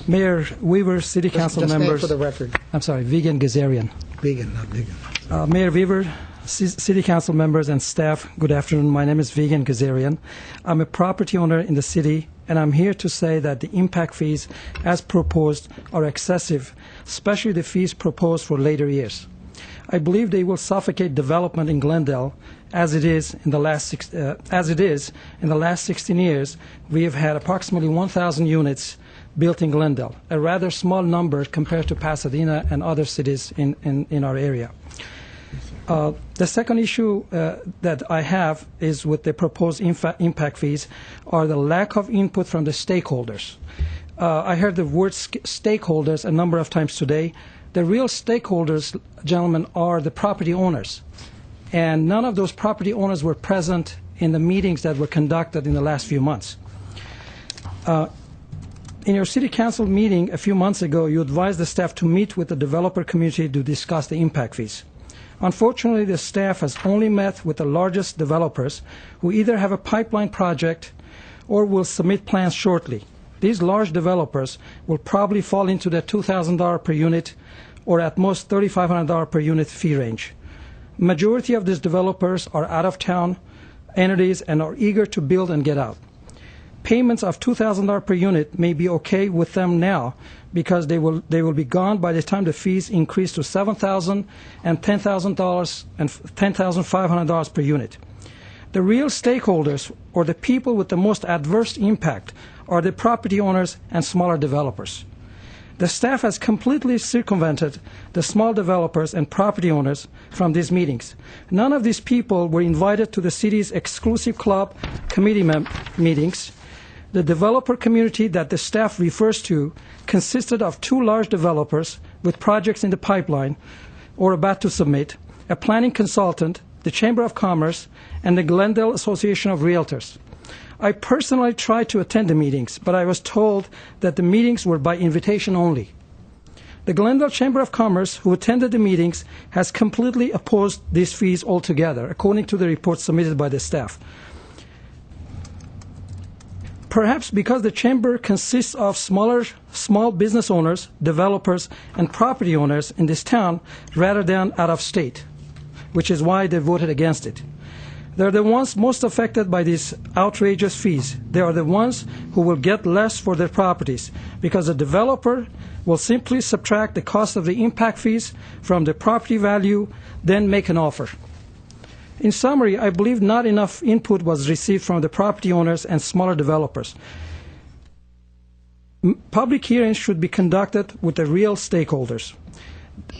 [SPEAKER 14] Mayor Weaver, City Council
[SPEAKER 1] just
[SPEAKER 14] members.
[SPEAKER 1] Name for the record.
[SPEAKER 14] I'm sorry, Vigan Gazarian.
[SPEAKER 1] Vigan, not Vigan.
[SPEAKER 14] Mayor Weaver, City Council members and staff, good afternoon. My name is Vigan Gazarian. I'm a property owner in the city, and I'm here to say that the impact fees as proposed are excessive, especially the fees proposed for later years. I believe they will suffocate development in Glendale as it is in the last 16 years. We have had approximately 1,000 units built in Glendale, a rather small number compared to Pasadena and other cities in our area. The second issue that I have is with the proposed impact fees are the lack of input from the stakeholders. I heard the word stakeholders a number of times today. The real stakeholders, gentlemen, are the property owners. And none of those property owners were present in the meetings that were conducted in the last few months. In your city council meeting a few months ago, you advised the staff to meet with the developer community to discuss the impact fees. Unfortunately, the staff has only met with the largest developers who either have a pipeline project or will submit plans shortly. These large developers will probably fall into the $2,000 per unit or at most $3,500 per unit fee range. Majority of these developers are out-of-town entities and are eager to build and get out. Payments of $2,000 per unit may be okay with them now because they will be gone by the time the fees increase to $7,000 and $10,000 and $10,500 per unit. The real stakeholders, or the people with the most adverse impact, are the property owners and smaller developers. The staff has completely circumvented the small developers and property owners from these meetings. None of these people were invited to the city's exclusive club committee meetings. The developer community that the staff refers to consisted of 2 large developers with projects in the pipeline or about to submit, a planning consultant, the Chamber of Commerce, and the Glendale Association of Realtors. I personally tried to attend the meetings, but I was told that the meetings were by invitation only. The Glendale Chamber of Commerce, who attended the meetings, has completely opposed these fees altogether, according to the report submitted by the staff. Perhaps because the Chamber consists of small business owners, developers, and property owners in this town rather than out of state, which is why they voted against it. They're the ones most affected by these outrageous fees. They are the ones who will get less for their properties because the developer will simply subtract the cost of the impact fees from the property value, then make an offer. In summary, I believe not enough input was received from the property owners and smaller developers. Public hearings should be conducted with the real stakeholders.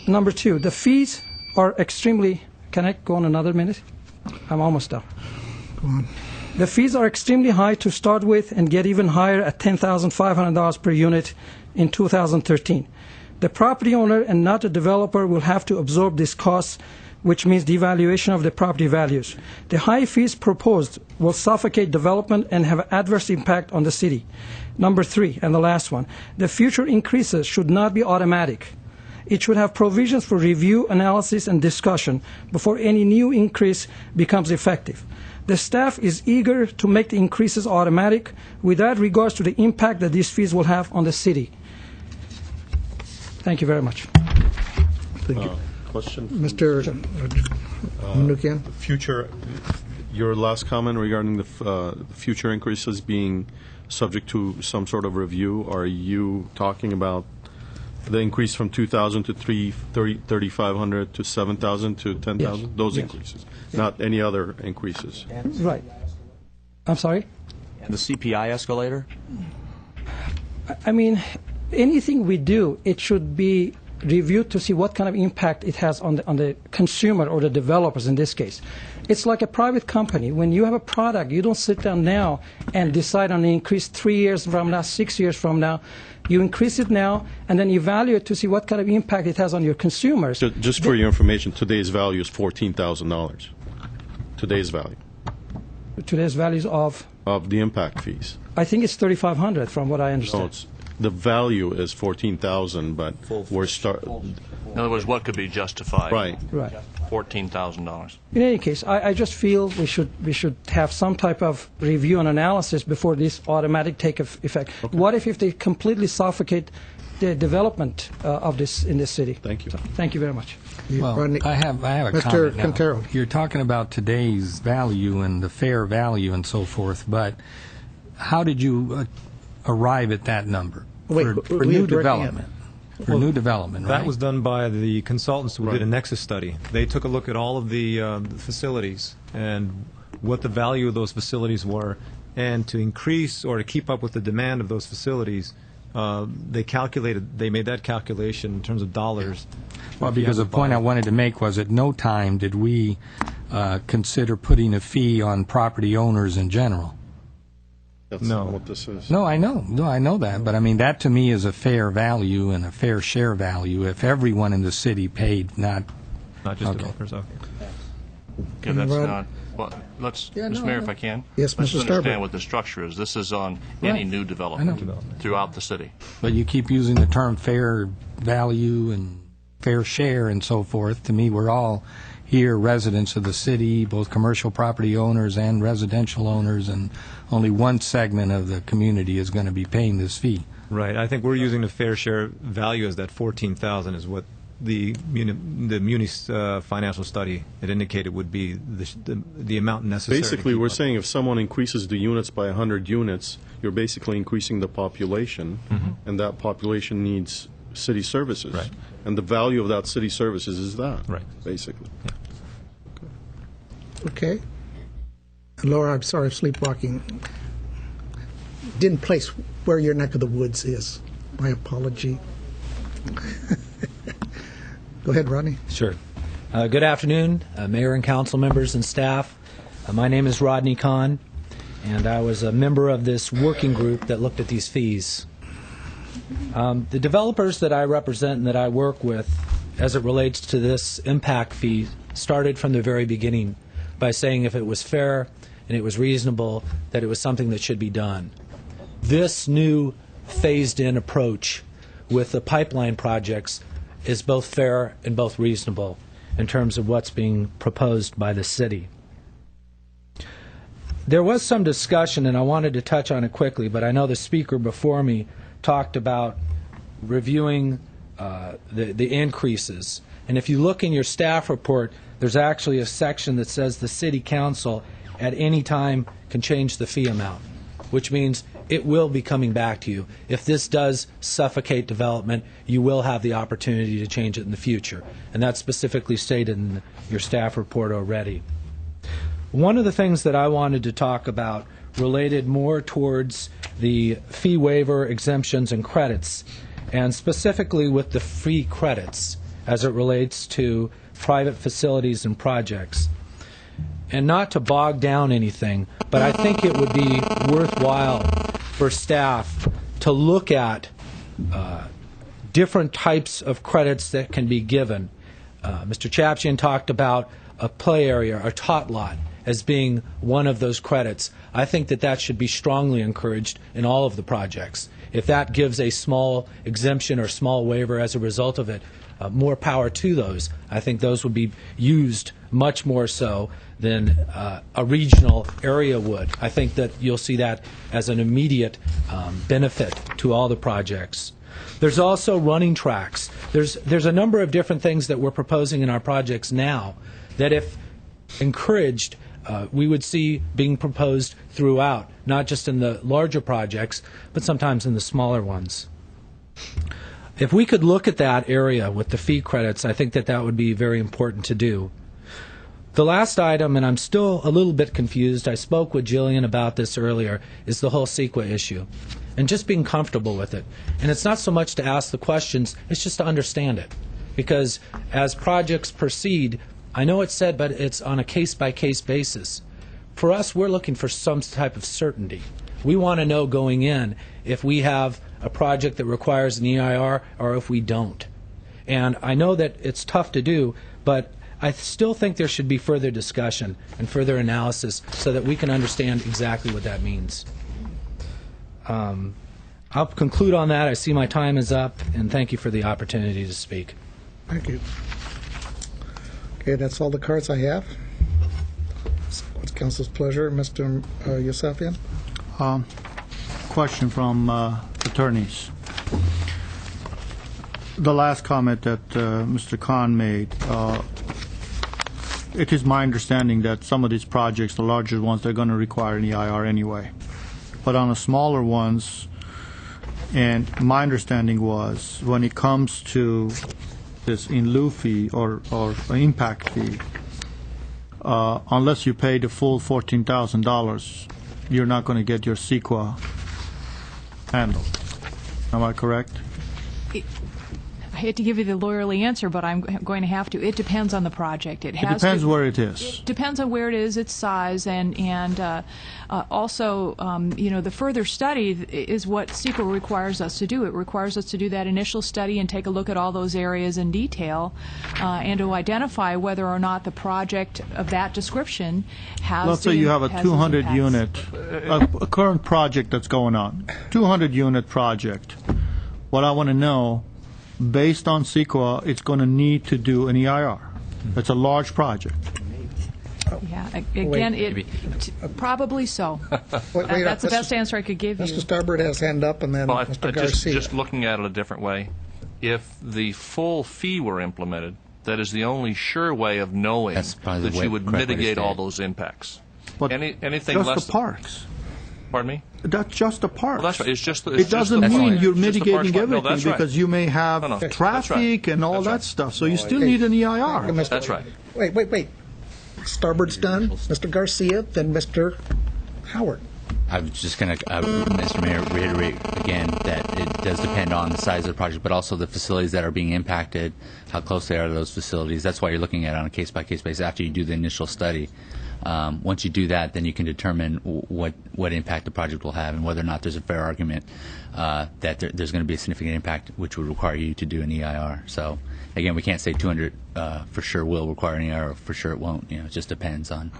[SPEAKER 14] Number 2, the fees are extremely... Can I go on another minute? I'm almost done.
[SPEAKER 1] Go on.
[SPEAKER 14] The fees are extremely high to start with and get even higher at $10,500 per unit in 2013. The property owner and not the developer will have to absorb these costs, which means devaluation of the property values. The high fees proposed will suffocate development and have adverse impact on the city. Number 3, and the last one, the future increases should not be automatic. It should have provisions for review, analysis, and discussion before any new increase becomes effective. The staff is eager to make the increases automatic without regards to the impact that these fees will have on the city. Thank you very much.
[SPEAKER 1] Thank you.
[SPEAKER 9] Question?
[SPEAKER 1] Mr. Manoukian?
[SPEAKER 9] Future, your last comment regarding the future increases being subject to some sort of review, are you talking about the increase from 2,000 to 3,500 to 7,000 to 10,000?
[SPEAKER 14] Yes.
[SPEAKER 9] Those
[SPEAKER 14] Yes.
[SPEAKER 9] increases, not any other increases.
[SPEAKER 14] Right. I'm sorry?
[SPEAKER 10] And the CPI escalator?
[SPEAKER 14] I mean, anything we do, it should be reviewed to see what kind of impact it has on the consumer or the developers in this case. It's like a private company. When you have a product, you don't sit down now and decide on an increase 3 years from now, 6 years from now. You increase it now and then evaluate to see what kind of impact it has on your consumers.
[SPEAKER 9] Just for your information, today's value is $14,000. Today's value
[SPEAKER 14] Today's values of
[SPEAKER 9] the impact fees.
[SPEAKER 14] I think it's 3,500 from what I understand.
[SPEAKER 9] No, the value is 14,000, but we're
[SPEAKER 4] In other words, what could be justified?
[SPEAKER 9] Right.
[SPEAKER 14] Right.
[SPEAKER 4] $14,000.
[SPEAKER 14] In any case, I just feel we should have some type of review and analysis before this automatic take effect. Okay. What if they completely suffocate the development of this in this city?
[SPEAKER 9] Thank you.
[SPEAKER 14] So, thank you very much.
[SPEAKER 15] Well, I have a
[SPEAKER 1] Mr.
[SPEAKER 15] comment now.
[SPEAKER 1] Quintero.
[SPEAKER 15] You're talking about today's value and the fair value and so forth, but how did you arrive at that number for new development? For new development, right?
[SPEAKER 3] That was done by the consultants who did a Nexus study. They took a look at all of the facilities and what the value of those facilities were, and to increase or to keep up with the demand of those facilities, they made that calculation in terms of dollars.
[SPEAKER 15] Well, because the point I wanted to make was at no time did we consider putting a fee on property owners in general.
[SPEAKER 9] That's
[SPEAKER 3] No.
[SPEAKER 9] not what this is.
[SPEAKER 15] No, I know. No, I know that. But I mean, that to me is a fair value and a fair share value if everyone in the city paid, not
[SPEAKER 3] just
[SPEAKER 15] Okay.
[SPEAKER 3] developers. Okay.
[SPEAKER 4] Okay, that's
[SPEAKER 1] Rod?
[SPEAKER 4] not, well, let's,
[SPEAKER 15] Yeah,
[SPEAKER 4] Mr.
[SPEAKER 15] no,
[SPEAKER 4] Mayor,
[SPEAKER 15] no.
[SPEAKER 4] if I can.
[SPEAKER 1] Yes,
[SPEAKER 4] Let's
[SPEAKER 1] Mr.
[SPEAKER 4] just
[SPEAKER 1] Starbird.
[SPEAKER 4] understand what the structure is. This is on any
[SPEAKER 15] Right.
[SPEAKER 4] new development
[SPEAKER 15] I know.
[SPEAKER 4] throughout the city.
[SPEAKER 15] But you keep using the term fair value and fair share and so forth. To me, we're all here residents of the city, both commercial property owners and residential owners, and only one segment of the community is going to be paying this fee.
[SPEAKER 3] Right. I think we're using the fair share value as that 14,000 is what the Muni's financial study had indicated would be the amount necessary.
[SPEAKER 9] Basically,
[SPEAKER 3] to keep
[SPEAKER 9] we're
[SPEAKER 3] up.
[SPEAKER 9] saying if someone increases the units by 100 units, you're basically increasing the population, and that population needs city services.
[SPEAKER 3] Right.
[SPEAKER 9] And the value of that city services is that,
[SPEAKER 3] Right.
[SPEAKER 9] basically.
[SPEAKER 1] Okay. And Laura, I'm sorry, sleepwalking. Didn't place where your neck of the woods is. My apology. Go ahead, Rodney.
[SPEAKER 16] Sure. Good afternoon, Mayor and council members and staff. My name is Rodney Kahn, and I was a member of this working group that looked at these fees. The developers that I represent and that I work with as it relates to this impact fee started from the very beginning by saying if it was fair and it was reasonable, that it was something that should be done. This new phased-in approach with the pipeline projects is both fair and both reasonable in terms of what's being proposed by the city. There was some discussion, and I wanted to touch on it quickly, but I know the speaker before me talked about reviewing the increases. And if you look in your staff report, there's actually a section that says the city council at any time can change the fee amount, which means it will be coming back to you. If this does suffocate development, you will have the opportunity to change it in the future. And that's specifically stated in your staff report already. One of the things that I wanted to talk about related more towards the fee waiver exemptions and credits, and specifically with the free credits as it relates to private facilities and projects. And not to bog down anything, but I think it would be worthwhile for staff to look at different types of credits that can be given. Mr. Chapchian talked about a play area, a tot lot, as being one of those credits. I think that that should be strongly encouraged in all of the projects. If that gives a small exemption or small waiver as a result of it, more power to those. I think those would be used much more so than a regional area would. I think that you'll see that as an immediate benefit to all the projects. There's also running tracks. There's a number of different things that we're proposing in our projects now that if encouraged, we would see being proposed throughout, not just in the larger projects, but sometimes in the smaller ones. If we could look at that area with the fee credits, I think that that would be very important to do. The last item, and I'm still a little bit confused, I spoke with Jillian about this earlier, is the whole CEQA issue, and just being comfortable with it. And it's not so much to ask the questions, it's just to understand it. Because as projects proceed, I know it's said, but it's on a case-by-case basis. For us, we're looking for some type of certainty. We want to know going in if we have a project that requires an EIR or if we don't. And I know that it's tough to do, but I still think there should be further discussion and further analysis so that we can understand exactly what that means. I'll conclude on that. I see my time is up, and thank you for the opportunity to speak.
[SPEAKER 1] Thank you. Okay, that's all the cards I have. What's council's pleasure, Mr. Yusefian?
[SPEAKER 5] Question from attorneys. The last comment that Mr. Khan made, it is my understanding that some of these projects, the larger ones, they're going to require an EIR anyway. But on the smaller ones, and my understanding was when it comes to this in lieu fee or impact fee, unless you pay the full $14,000, you're not going to get your CEQA handled. Am I correct?
[SPEAKER 11] hate to give you the lawyerly answer, but I'm going to have to. It depends on the project. It
[SPEAKER 5] depends where it is.
[SPEAKER 11] It depends on where it is, its size, and also, the further study is what CEQA requires us to do. It requires us to do that initial study and take a look at all those areas in detail, and to identify whether or not the project of that description has.
[SPEAKER 5] Let's say you have a 200 unit, a current project that's going on, 200 unit project. What I want to know, based on CEQA, it's going to need to do an EIR. It's a large project.
[SPEAKER 11] Yeah, again, probably so. That's the best answer I could give you.
[SPEAKER 1] Mr. Starbird has hand up, and then Mr. Garcia.
[SPEAKER 4] Just looking at it a different way, if the full fee were implemented, that is the only sure way of knowing that you would mitigate all those impacts.
[SPEAKER 5] But
[SPEAKER 4] anything
[SPEAKER 5] just
[SPEAKER 4] less
[SPEAKER 5] the parks.
[SPEAKER 4] Pardon me?
[SPEAKER 5] That's just the parks.
[SPEAKER 4] Well, that's right.
[SPEAKER 5] It doesn't mean you're mitigating everything,
[SPEAKER 4] that's right.
[SPEAKER 5] because you may have traffic and all that stuff. So you still need an EIR.
[SPEAKER 4] That's right.
[SPEAKER 1] Wait. Starbird's done. Mr. Garcia, then Mr. Howard.
[SPEAKER 8] I was just going to, Mr. Mayor, reiterate again that it does depend on the size of the project, but also the facilities that are being impacted, how close they are to those facilities. That's why you're looking at it on a case-by-case basis after you do the initial study. Once you do that, then you can determine what impact the project will have and whether or not there's a fair argument that there's going to be a significant impact, which would require you to do an EIR. So, again, we can't say 200 for sure will require an EIR, or for sure it won't. It just depends on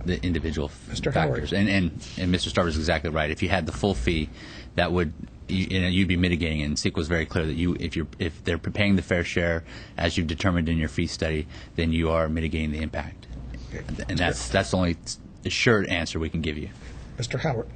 [SPEAKER 8] the individual factors. And Mr. Starber is exactly right. If you had the full fee, that would you'd be mitigating it. And CEQA was very clear that if they're paying the fair share as you've determined in your fee study, then you are mitigating the impact. And that's the only assured answer we can give you.
[SPEAKER 1] Mr. Howard.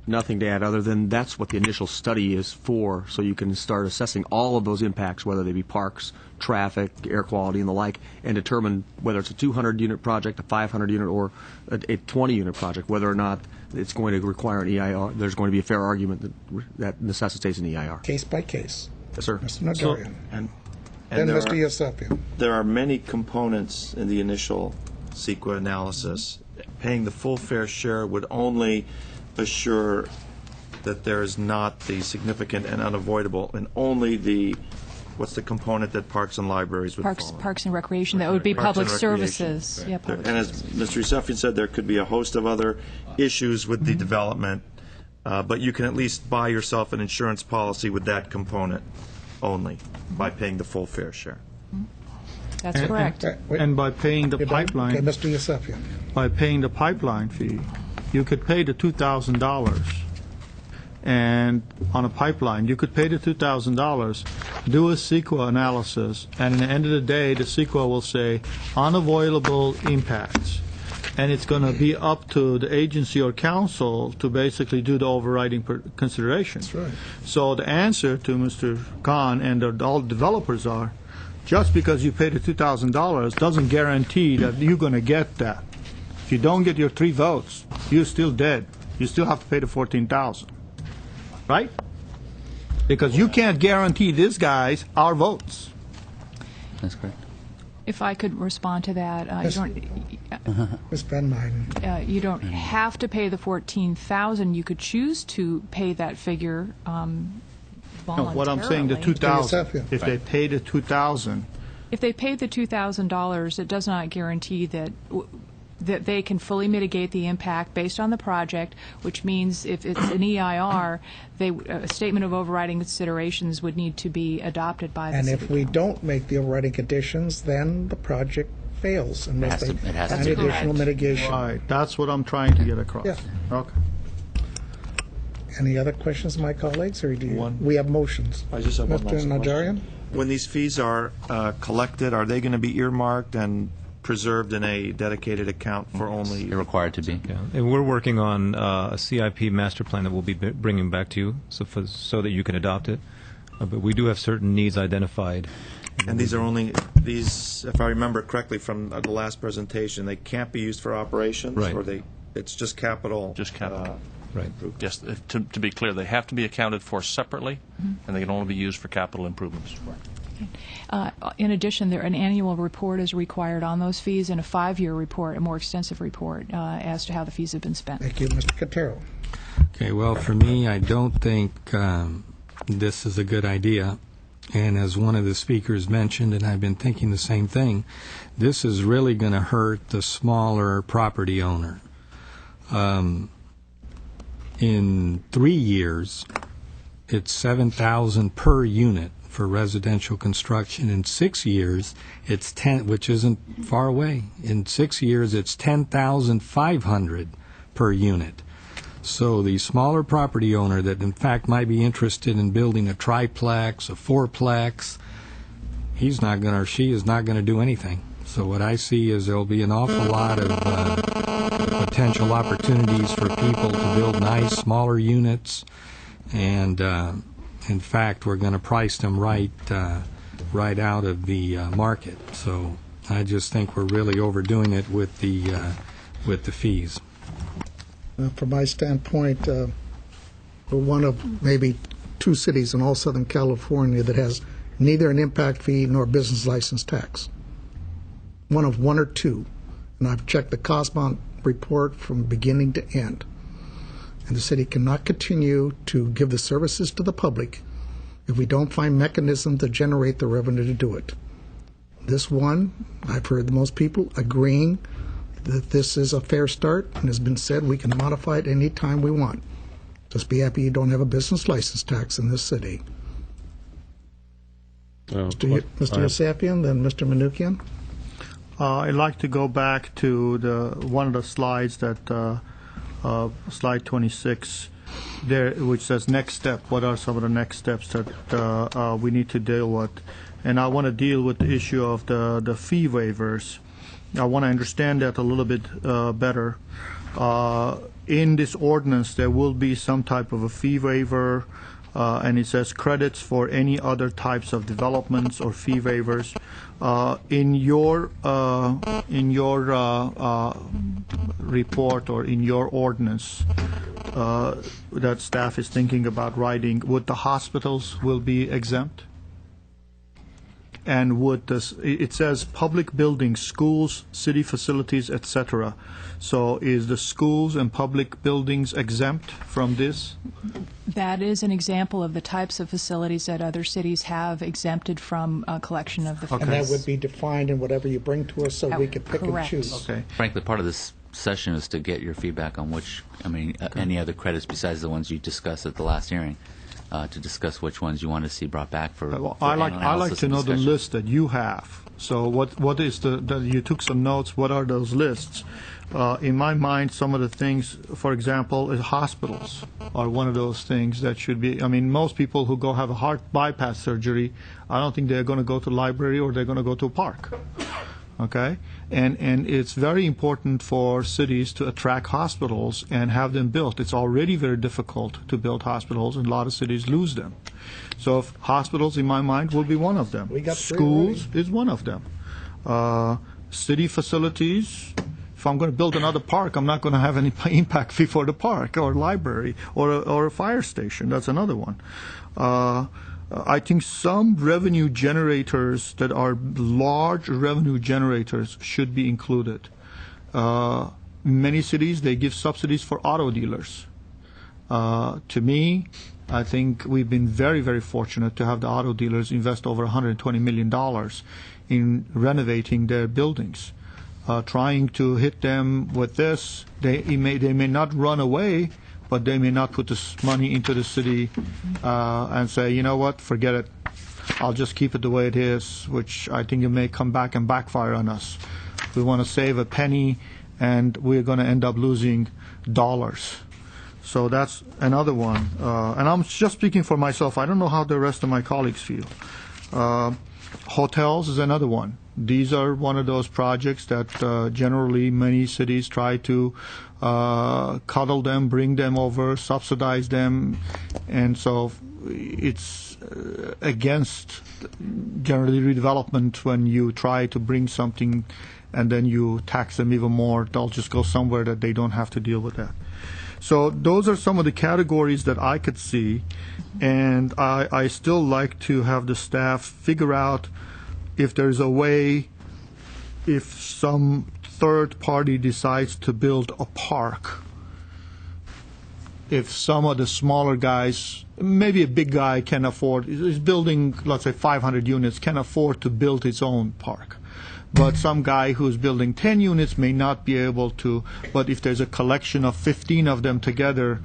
[SPEAKER 10] Nothing to add other than that's what the initial study is for, so you can start assessing all of those impacts, whether they be parks, traffic, air quality, and the like, and determine whether it's a 200-unit project, a 500-unit, or a 20-unit project, whether or not it's going to require an EIR. There's going to be a fair argument that necessitates an EIR.
[SPEAKER 1] Case by case.
[SPEAKER 10] Yes, sir.
[SPEAKER 1] Mr. Nagarian.
[SPEAKER 7] And
[SPEAKER 1] then Mr. Yosefian.
[SPEAKER 7] There are many components in the initial CEQA analysis. Paying the full fair share would only assure that there is not the significant and unavoidable, and only what's the component that parks and libraries would fall in?
[SPEAKER 11] Parks and recreation. That would be public services.
[SPEAKER 7] Right.
[SPEAKER 11] Yeah, public
[SPEAKER 7] and
[SPEAKER 11] services.
[SPEAKER 7] As Mr. Yosefian said, there could be a host of other issues with the development, but you can at least buy yourself an insurance policy with that component only by paying the full fair share.
[SPEAKER 11] That's correct.
[SPEAKER 5] And by paying the pipeline,
[SPEAKER 1] okay, Mr. Yosefian.
[SPEAKER 5] By paying the pipeline fee, you could pay the $2,000, and on a pipeline, you could pay the $2,000, do a CEQA analysis, and at the end of the day, the CEQA will say unavoidable impacts, and it's going to be up to the agency or council to basically do the overriding consideration.
[SPEAKER 1] That's right.
[SPEAKER 5] So the answer to Mr. Khan and all developers are, just because you paid the $2,000 doesn't guarantee that you're going to get that. If you don't get your 3 votes, you're still dead. You still have to pay the $14,000, right? Because you can't guarantee these guys our votes.
[SPEAKER 8] That's correct.
[SPEAKER 11] If I could respond to that,
[SPEAKER 1] Ms. Van Meiden.
[SPEAKER 11] You don't have to pay the $14,000. You could choose to pay that figure voluntarily.
[SPEAKER 5] No, what I'm saying, the $2,000. If they pay the $2,000.
[SPEAKER 11] If they pay the $2,000, it does not guarantee that they can fully mitigate the impact based on the project, which means if it's an EIR, a statement of overriding considerations would need to be adopted by the
[SPEAKER 1] And
[SPEAKER 11] city
[SPEAKER 1] if we
[SPEAKER 11] council.
[SPEAKER 1] don't make the overriding conditions, then the project fails unless they
[SPEAKER 8] has
[SPEAKER 1] have
[SPEAKER 8] to.
[SPEAKER 1] additional
[SPEAKER 11] Correct.
[SPEAKER 1] mitigation.
[SPEAKER 5] Right, that's what I'm trying to get across.
[SPEAKER 1] Yeah.
[SPEAKER 5] Okay.
[SPEAKER 1] Any other questions, my colleagues, or do you?
[SPEAKER 7] One.
[SPEAKER 1] We have motions.
[SPEAKER 7] I just have one
[SPEAKER 1] Mr.
[SPEAKER 7] last
[SPEAKER 1] Najarian?
[SPEAKER 7] question. When these fees are collected, are they going to be earmarked and preserved in a dedicated account for only?
[SPEAKER 8] They're required to be.
[SPEAKER 3] Yeah. And we're working on a CIP master plan that we'll be bringing back to you so that you can adopt it. But we do have certain needs identified.
[SPEAKER 7] And these, if I remember correctly from the last presentation, they can't be used for operations?
[SPEAKER 3] Right.
[SPEAKER 7] Or it's just capital?
[SPEAKER 4] Just capital.
[SPEAKER 3] Right.
[SPEAKER 4] Yes, to be clear, they have to be accounted for separately, and they can only be used for capital improvements.
[SPEAKER 11] In addition, an annual report is required on those fees and a 5-year report, a more extensive report as to how the fees have been spent.
[SPEAKER 1] Thank you, Mr. Cotero.
[SPEAKER 15] Okay, well, for me, I don't think this is a good idea. And as one of the speakers mentioned, and I've been thinking the same thing, this is really going to hurt the smaller property owner. In 3 years, it's $7,000 per unit for residential construction. In 6 years, it's 10, which isn't far away. In 6 years, it's $10,500 per unit. So the smaller property owner that in fact might be interested in building a triplex, a fourplex, he's not going to, or she is not going to do anything. So what I see is there'll be an awful lot of potential opportunities for people to build nice smaller units, and in fact we're going to price them right out of the market. So I just think we're really overdoing it with the fees.
[SPEAKER 1] From my standpoint, we're one of maybe 2 cities in all Southern California that has neither an impact fee nor business license tax. One of 1 or 2. And I've checked the Cosmont report from beginning to end. And the city cannot continue to give the services to the public if we don't find mechanisms to generate the revenue to do it. This one, I've heard most people agreeing that this is a fair start, and has been said we can modify it any time we want. Just be happy you don't have a business license tax in this city. Mr. Yosafian, then Mr. Manukian.
[SPEAKER 5] I'd like to go back to one of the slides that slide 26 there, which says next step. What are some of the next steps that we need to deal with? And I want to deal with the issue of the fee waivers. I want to understand that a little bit better. In this ordinance, there will be some type of a fee waiver, and it says credits for any other types of developments or fee waivers. In your report or in your ordinance that staff is thinking about writing, would the hospitals will be exempt? And would this, it says public buildings, schools, city facilities, etc. So is the schools and public buildings exempt from this?
[SPEAKER 11] That is an example of the types of facilities that other cities have exempted from collection of the fees.
[SPEAKER 1] And that would be defined in whatever you bring to us so we could pick
[SPEAKER 11] correct.
[SPEAKER 1] and choose.
[SPEAKER 5] Okay.
[SPEAKER 8] Frankly, part of this session is to get your feedback on which, any other credits besides the ones you discussed at the last hearing. To discuss which ones you want to see brought back for.
[SPEAKER 5] I like to know the list that you have. So what is you took some notes. What are those lists? In my mind, some of the things, for example, hospitals are one of those things that should be. Most people who go have a heart bypass surgery, I don't think they're going to go to the library or they're going to go to a park. Okay, and it's very important for cities to attract hospitals and have them built. It's already very difficult to build hospitals, and a lot of cities lose them. So if hospitals, in my mind, will be one of them. Schools is one of them. City facilities. If I'm going to build another park, I'm not going to have any impact fee for the park or library or a fire station. That's another one. I think some revenue generators that are large revenue generators should be included. Many cities, they give subsidies for auto dealers. To me, I think we've been very, very fortunate to have the auto dealers invest over $120 million in renovating their buildings. Trying to hit them with this, they may not run away, but they may not put this money into the city and say, you know what, forget it. I'll just keep it the way it is, which I think it may come back and backfire on us. We want to save a penny, and we're going to end up losing dollars. So that's another one. And I'm just speaking for myself. I don't know how the rest of my colleagues feel. Hotels is another one. These are one of those projects that generally many cities try to cuddle them, bring them over, subsidize them, and so it's against generally redevelopment when you try to bring something and then you tax them even more. They'll just go somewhere that they don't have to deal with that. So those are some of the categories that I could see, and I still like to have the staff figure out if there's a way, if some third party decides to build a park if some of the smaller guys, maybe a big guy can afford, is building, let's say 500 units, can afford to build his own park. But some guy who's building 10 units may not be able to. But if there's a collection of 15 of them together,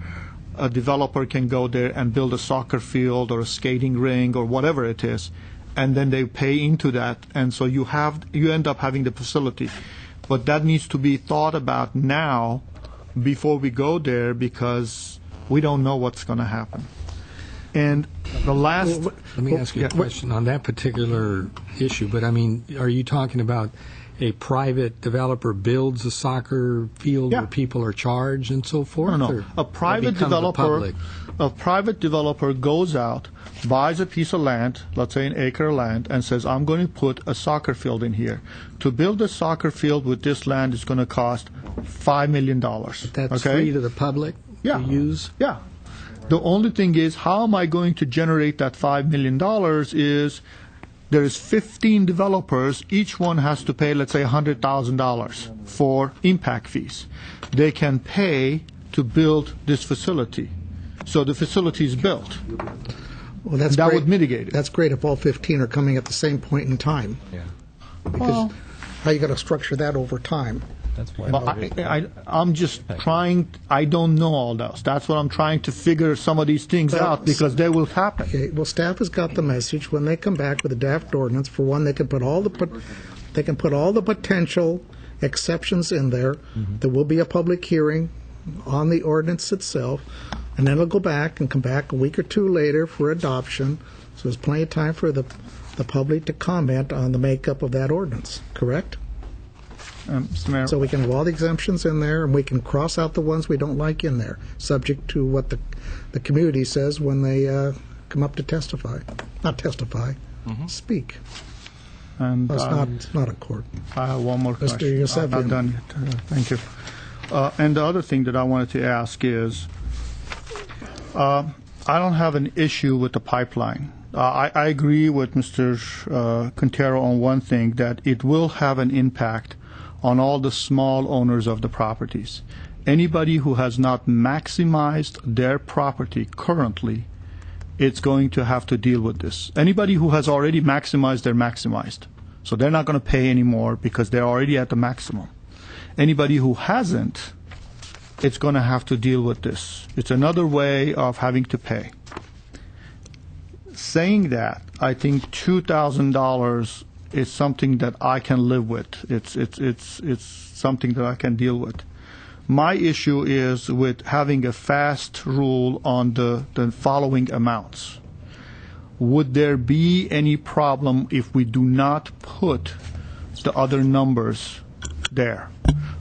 [SPEAKER 5] a developer can go there and build a soccer field or a skating ring or whatever it is, and then they pay into that, and so you end up having the facility. But that needs to be thought about now before we go there, because we don't know what's going to happen. And the last...
[SPEAKER 15] Let me ask you a question on that particular issue, but I mean, are you talking about a private developer builds a soccer field where people are charged and so forth?
[SPEAKER 5] No.
[SPEAKER 15] Or
[SPEAKER 5] A private developer goes out, buys a piece of land, let's say an acre of land, and says, I'm going to put a soccer field in here. To build a soccer field with this land is going to cost $5 million.
[SPEAKER 15] That's free to the public to use?
[SPEAKER 5] Yeah. The only thing is, how am I going to generate that $5 million is there is 15 developers. Each one has to pay, let's say, $100,000 for impact fees. They can pay to build this facility. So the facility is built.
[SPEAKER 1] Well, that
[SPEAKER 5] would mitigate it.
[SPEAKER 1] That's great if all 15 are coming at the same point in time.
[SPEAKER 2] Yeah.
[SPEAKER 1] Because how you got to structure that over time?
[SPEAKER 2] That's why.
[SPEAKER 5] I'm just trying. I don't know all those. That's what I'm trying to figure some of these things out, because they will happen.
[SPEAKER 1] Okay. Well, staff has got the message. When they come back with a draft ordinance, for one, they can put all the potential exceptions in there. Mm-hmm. There will be a public hearing on the ordinance itself, and then it'll go back and come back a week or two later for adoption. So there's plenty of time for the public to comment on the makeup of that ordinance. Correct?
[SPEAKER 5] Mr. Mayor.
[SPEAKER 1] So we can have all the exemptions in there, and we can cross out the ones we don't like in there, subject to what the community says when they come up to testify. Not testify, speak.
[SPEAKER 5] And
[SPEAKER 1] well, it's not a court.
[SPEAKER 5] I have one more question.
[SPEAKER 1] Mr. Yosefian.
[SPEAKER 5] I'm not done yet. Thank you. And the other thing that I wanted to ask is, I don't have an issue with the pipeline. I agree with Mr. Quintero on one thing, that it will have an impact on all the small owners of the properties. Anybody who has not maximized their property currently, it's going to have to deal with this. Anybody who has already maximized, they're maximized. So they're not going to pay anymore because they're already at the maximum. Anybody who hasn't, it's going to have to deal with this. It's another way of having to pay. Saying that, I think $2,000 is something that I can live with. It's something that I can deal with. My issue is with having a fast rule on the following amounts. Would there be any problem if we do not put the other numbers there?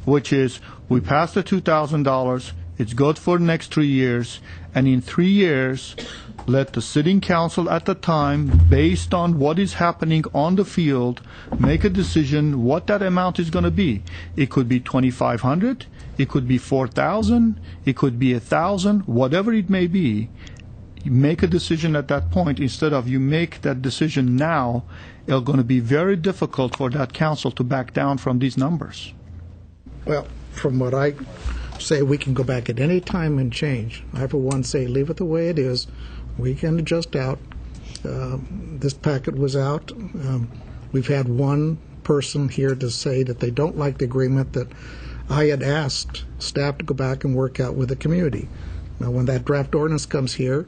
[SPEAKER 5] Which is, we pass the $2,000, it's good for the next 3 years, and in 3 years, let the sitting council at the time, based on what is happening on the field, make a decision what that amount is going to be. It could be $2,500, it could be $4,000, it could be $1,000, whatever it may be. You make a decision at that point. Instead of you make that decision now, it's going to be very difficult for that council to back down from these numbers.
[SPEAKER 1] Well, from what I say, we can go back at any time and change. I, for one, say leave it the way it is. We can adjust out. This packet was out. We've had one person here to say that they don't like the agreement that I had asked staff to go back and work out with the community. Now, when that draft ordinance comes here,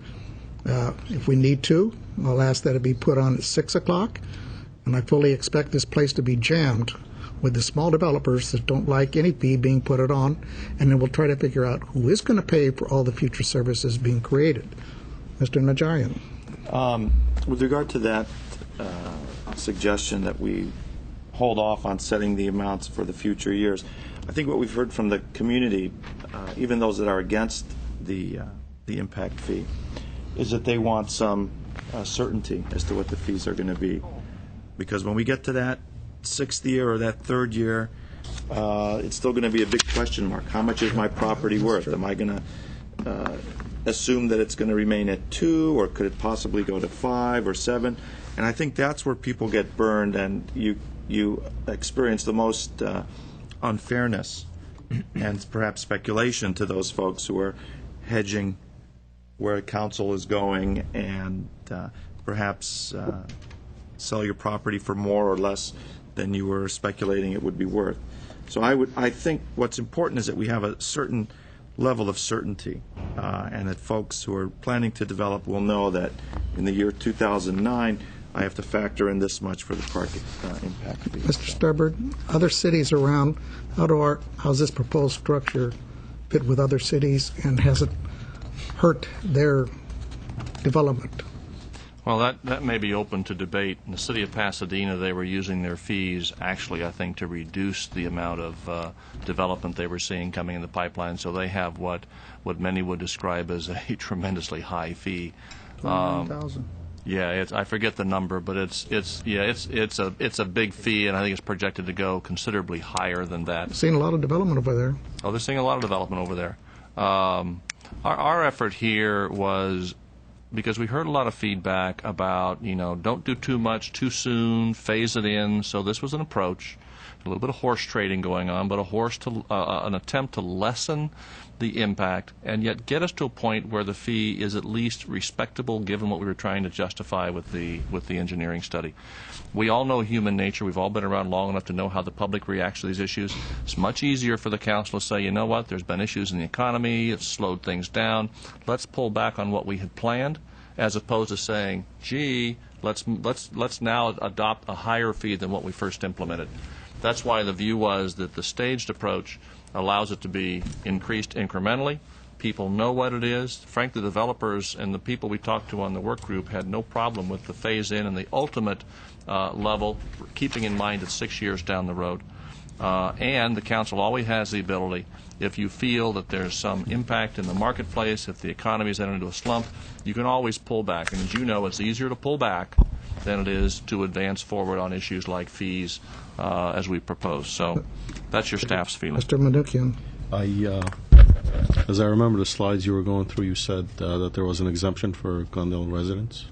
[SPEAKER 1] if we need to, I'll ask that it be put on at 6 o'clock, and I fully expect this place to be jammed with the small developers that don't like any fee being put it on, and then we'll try to figure out who is going to pay for all the future services being created. Mr. Najarian.
[SPEAKER 7] With regard to that suggestion that we hold off on setting the amounts for the future years, I think what we've heard from the community, even those that are against the impact fee, is that they want some certainty as to what the fees are going to be. Because when we get to that 6th year or that 3rd year, it's still going to be a big question mark. How much is my property worth? Am I going to assume that it's going to remain at 2, or could it possibly go to 5 or 7? And I think that's where people get burned, and you experience the most unfairness and perhaps speculation to those folks who are hedging where council is going and perhaps sell your property for more or less than you were speculating it would be worth. So I think what's important is that we have a certain level of certainty, and that folks who are planning to develop will know that in the year 2009, I have to factor in this much for the park impact fee.
[SPEAKER 1] Mr. Sturbridge, other cities around, how's this proposed structure fit with other cities, and has it hurt their development?
[SPEAKER 4] Well, that may be open to debate. In the city of Pasadena, they were using their fees, actually, I think, to reduce the amount of development they were seeing coming in the pipeline. So they have what many would describe as a tremendously high fee.
[SPEAKER 5] 29,000.
[SPEAKER 4] Yeah, I forget the number, but it's a big fee, and I think it's projected to go considerably higher than that.
[SPEAKER 1] Seeing a lot of development over there.
[SPEAKER 4] Oh, they're seeing a lot of development over there. Our effort here was, because we heard a lot of feedback about, don't do too much too soon, phase it in. So this was an approach, a little bit of horse trading going on, but an attempt to lessen the impact and yet get us to a point where the fee is at least respectable given what we were trying to justify with the engineering study. We all know human nature. We've all been around long enough to know how the public reacts to these issues. It's much easier for the council to say, you know what, there's been issues in the economy, it's slowed things down, let's pull back on what we had planned, as opposed to saying, gee, let's now adopt a higher fee than what we first implemented. That's why the view was that the staged approach allows it to be increased incrementally. People know what it is. Frankly, the developers and the people we talked to on the work group had no problem with the phase-in and the ultimate level, keeping in mind it's 6 years down the road. And the council always has the ability, if you feel that there's some impact in the marketplace, if the economy is entered into a slump, you can always pull back. And as you know, it's easier to pull back than it is to advance forward on issues like fees as we propose. So that's your staff's feeling.
[SPEAKER 1] Mr. Manoukian.
[SPEAKER 9] As I remember the slides you were going through, you said that there was an exemption for Glendale residents.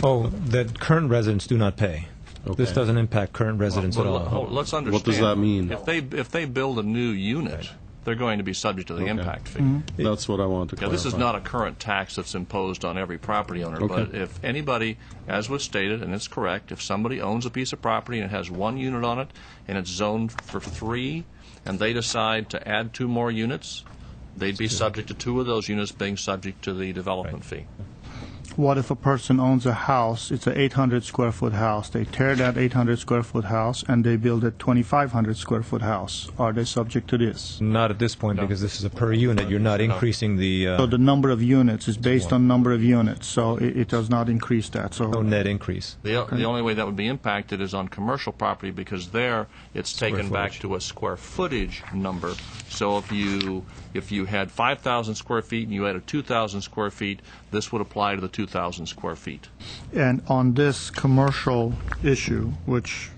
[SPEAKER 17] Oh, that current residents do not pay.
[SPEAKER 9] Okay.
[SPEAKER 17] This doesn't impact current residents at all.
[SPEAKER 4] Let's understand.
[SPEAKER 9] What does that mean?
[SPEAKER 4] If they build a new unit, they're going to be subject to the impact fee.
[SPEAKER 9] That's what I wanted to clarify.
[SPEAKER 4] This is not a current tax that's imposed on every property owner, but if anybody, as was stated, and it's correct, if somebody owns a piece of property and it has one unit on it and it's zoned for 3, and they decide to add 2 more units, they'd be subject to 2 of those units being subject to the development fee.
[SPEAKER 5] What if a person owns a house, it's an 800 square foot house, they tear that 800 square foot house and they build a 2,500 square foot house? Are they subject to this?
[SPEAKER 17] Not at this point, because this is a per unit. You're not increasing the...
[SPEAKER 5] So the number of units is based on number of units, so it does not increase that. So
[SPEAKER 17] no net increase.
[SPEAKER 4] The only way that would be impacted is on commercial property, because there it's taken back to a square footage number. So if you had 5,000 square feet and you added 2,000 square feet, this would apply to the 2,000 square feet.
[SPEAKER 5] And on this commercial issue, which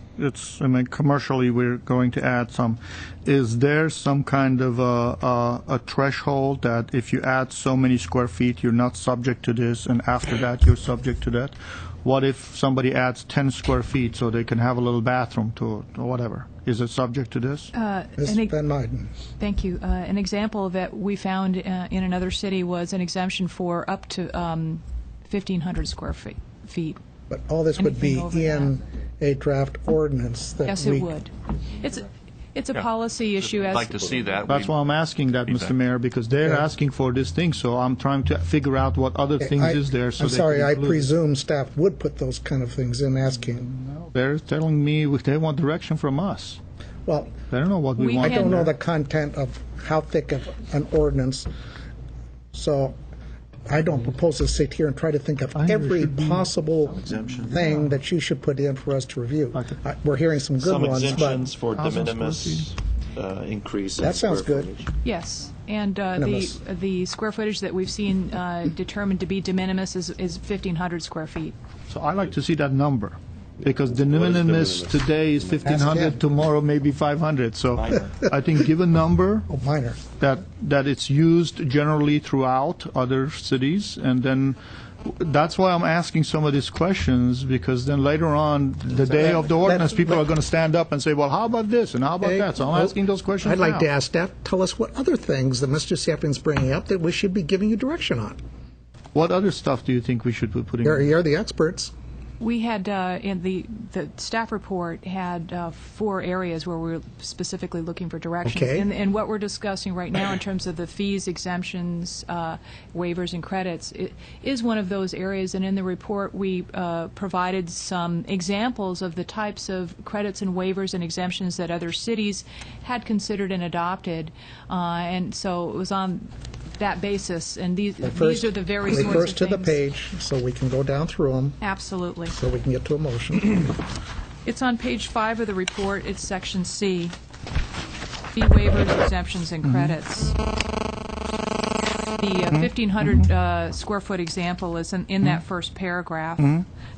[SPEAKER 5] commercially we're going to add some, is there some kind of a threshold that if you add so many square feet, you're not subject to this, and after that you're subject to that? What if somebody adds 10 square feet so they can have a little bathroom to it or whatever? Is it subject to this?
[SPEAKER 1] Ms. Van Meiden.
[SPEAKER 11] Thank you. An example that we found in another city was an exemption for up to 1,500 square feet.
[SPEAKER 1] But all this would be in a draft ordinance that
[SPEAKER 11] Yes, it would. It's a policy issue.
[SPEAKER 4] I'd like to see that.
[SPEAKER 5] That's why I'm asking that, Mr. Mayor, because they're asking for this thing, so I'm trying to figure out what other things is there. So
[SPEAKER 1] I'm sorry, I presume staff would put those kind of things in asking.
[SPEAKER 5] No, they're telling me they want direction from us.
[SPEAKER 1] Well,
[SPEAKER 5] they don't know what we want.
[SPEAKER 1] I don't know the content of how thick of an ordinance, so I don't propose to sit here and try to think of every possible thing that you should put in for us to review. We're hearing some good ones.
[SPEAKER 7] Some exemptions for de minimis increase.
[SPEAKER 1] That sounds good.
[SPEAKER 11] Yes, and the square footage that we've seen determined to be de minimis is 1,500 square feet.
[SPEAKER 5] So I'd like to see that number. Because de minimis today is 1,500, tomorrow maybe 500. So I think give a number
[SPEAKER 1] minor.
[SPEAKER 5] that it's used generally throughout other cities, and then that's why I'm asking some of these questions, because then later on, the day of the ordinance, people are going to stand up and say, well, how about this and how about that? So I'm asking those questions
[SPEAKER 1] I'd like
[SPEAKER 5] now.
[SPEAKER 1] to ask staff, tell us what other things that Mr. Sapien's bringing up that we should be giving you direction on.
[SPEAKER 5] What other stuff do you think we should be putting in?
[SPEAKER 1] You're the experts.
[SPEAKER 11] We had, in the staff report, had 4 areas where we were specifically looking for directions.
[SPEAKER 1] Okay.
[SPEAKER 11] And what we're discussing right now in terms of the fees, exemptions, waivers, and credits is one of those areas. And in the report, we provided some examples of the types of credits and waivers and exemptions that other cities had considered and adopted. And so it was on that basis, and these are the very sorts of things.
[SPEAKER 1] First to the page, so we can go down through them.
[SPEAKER 11] Absolutely.
[SPEAKER 1] So we can get to a motion.
[SPEAKER 11] It's on page 5 of the report. It's section C. Fee waivers, exemptions, and credits. The 1,500 square foot example is in that first paragraph.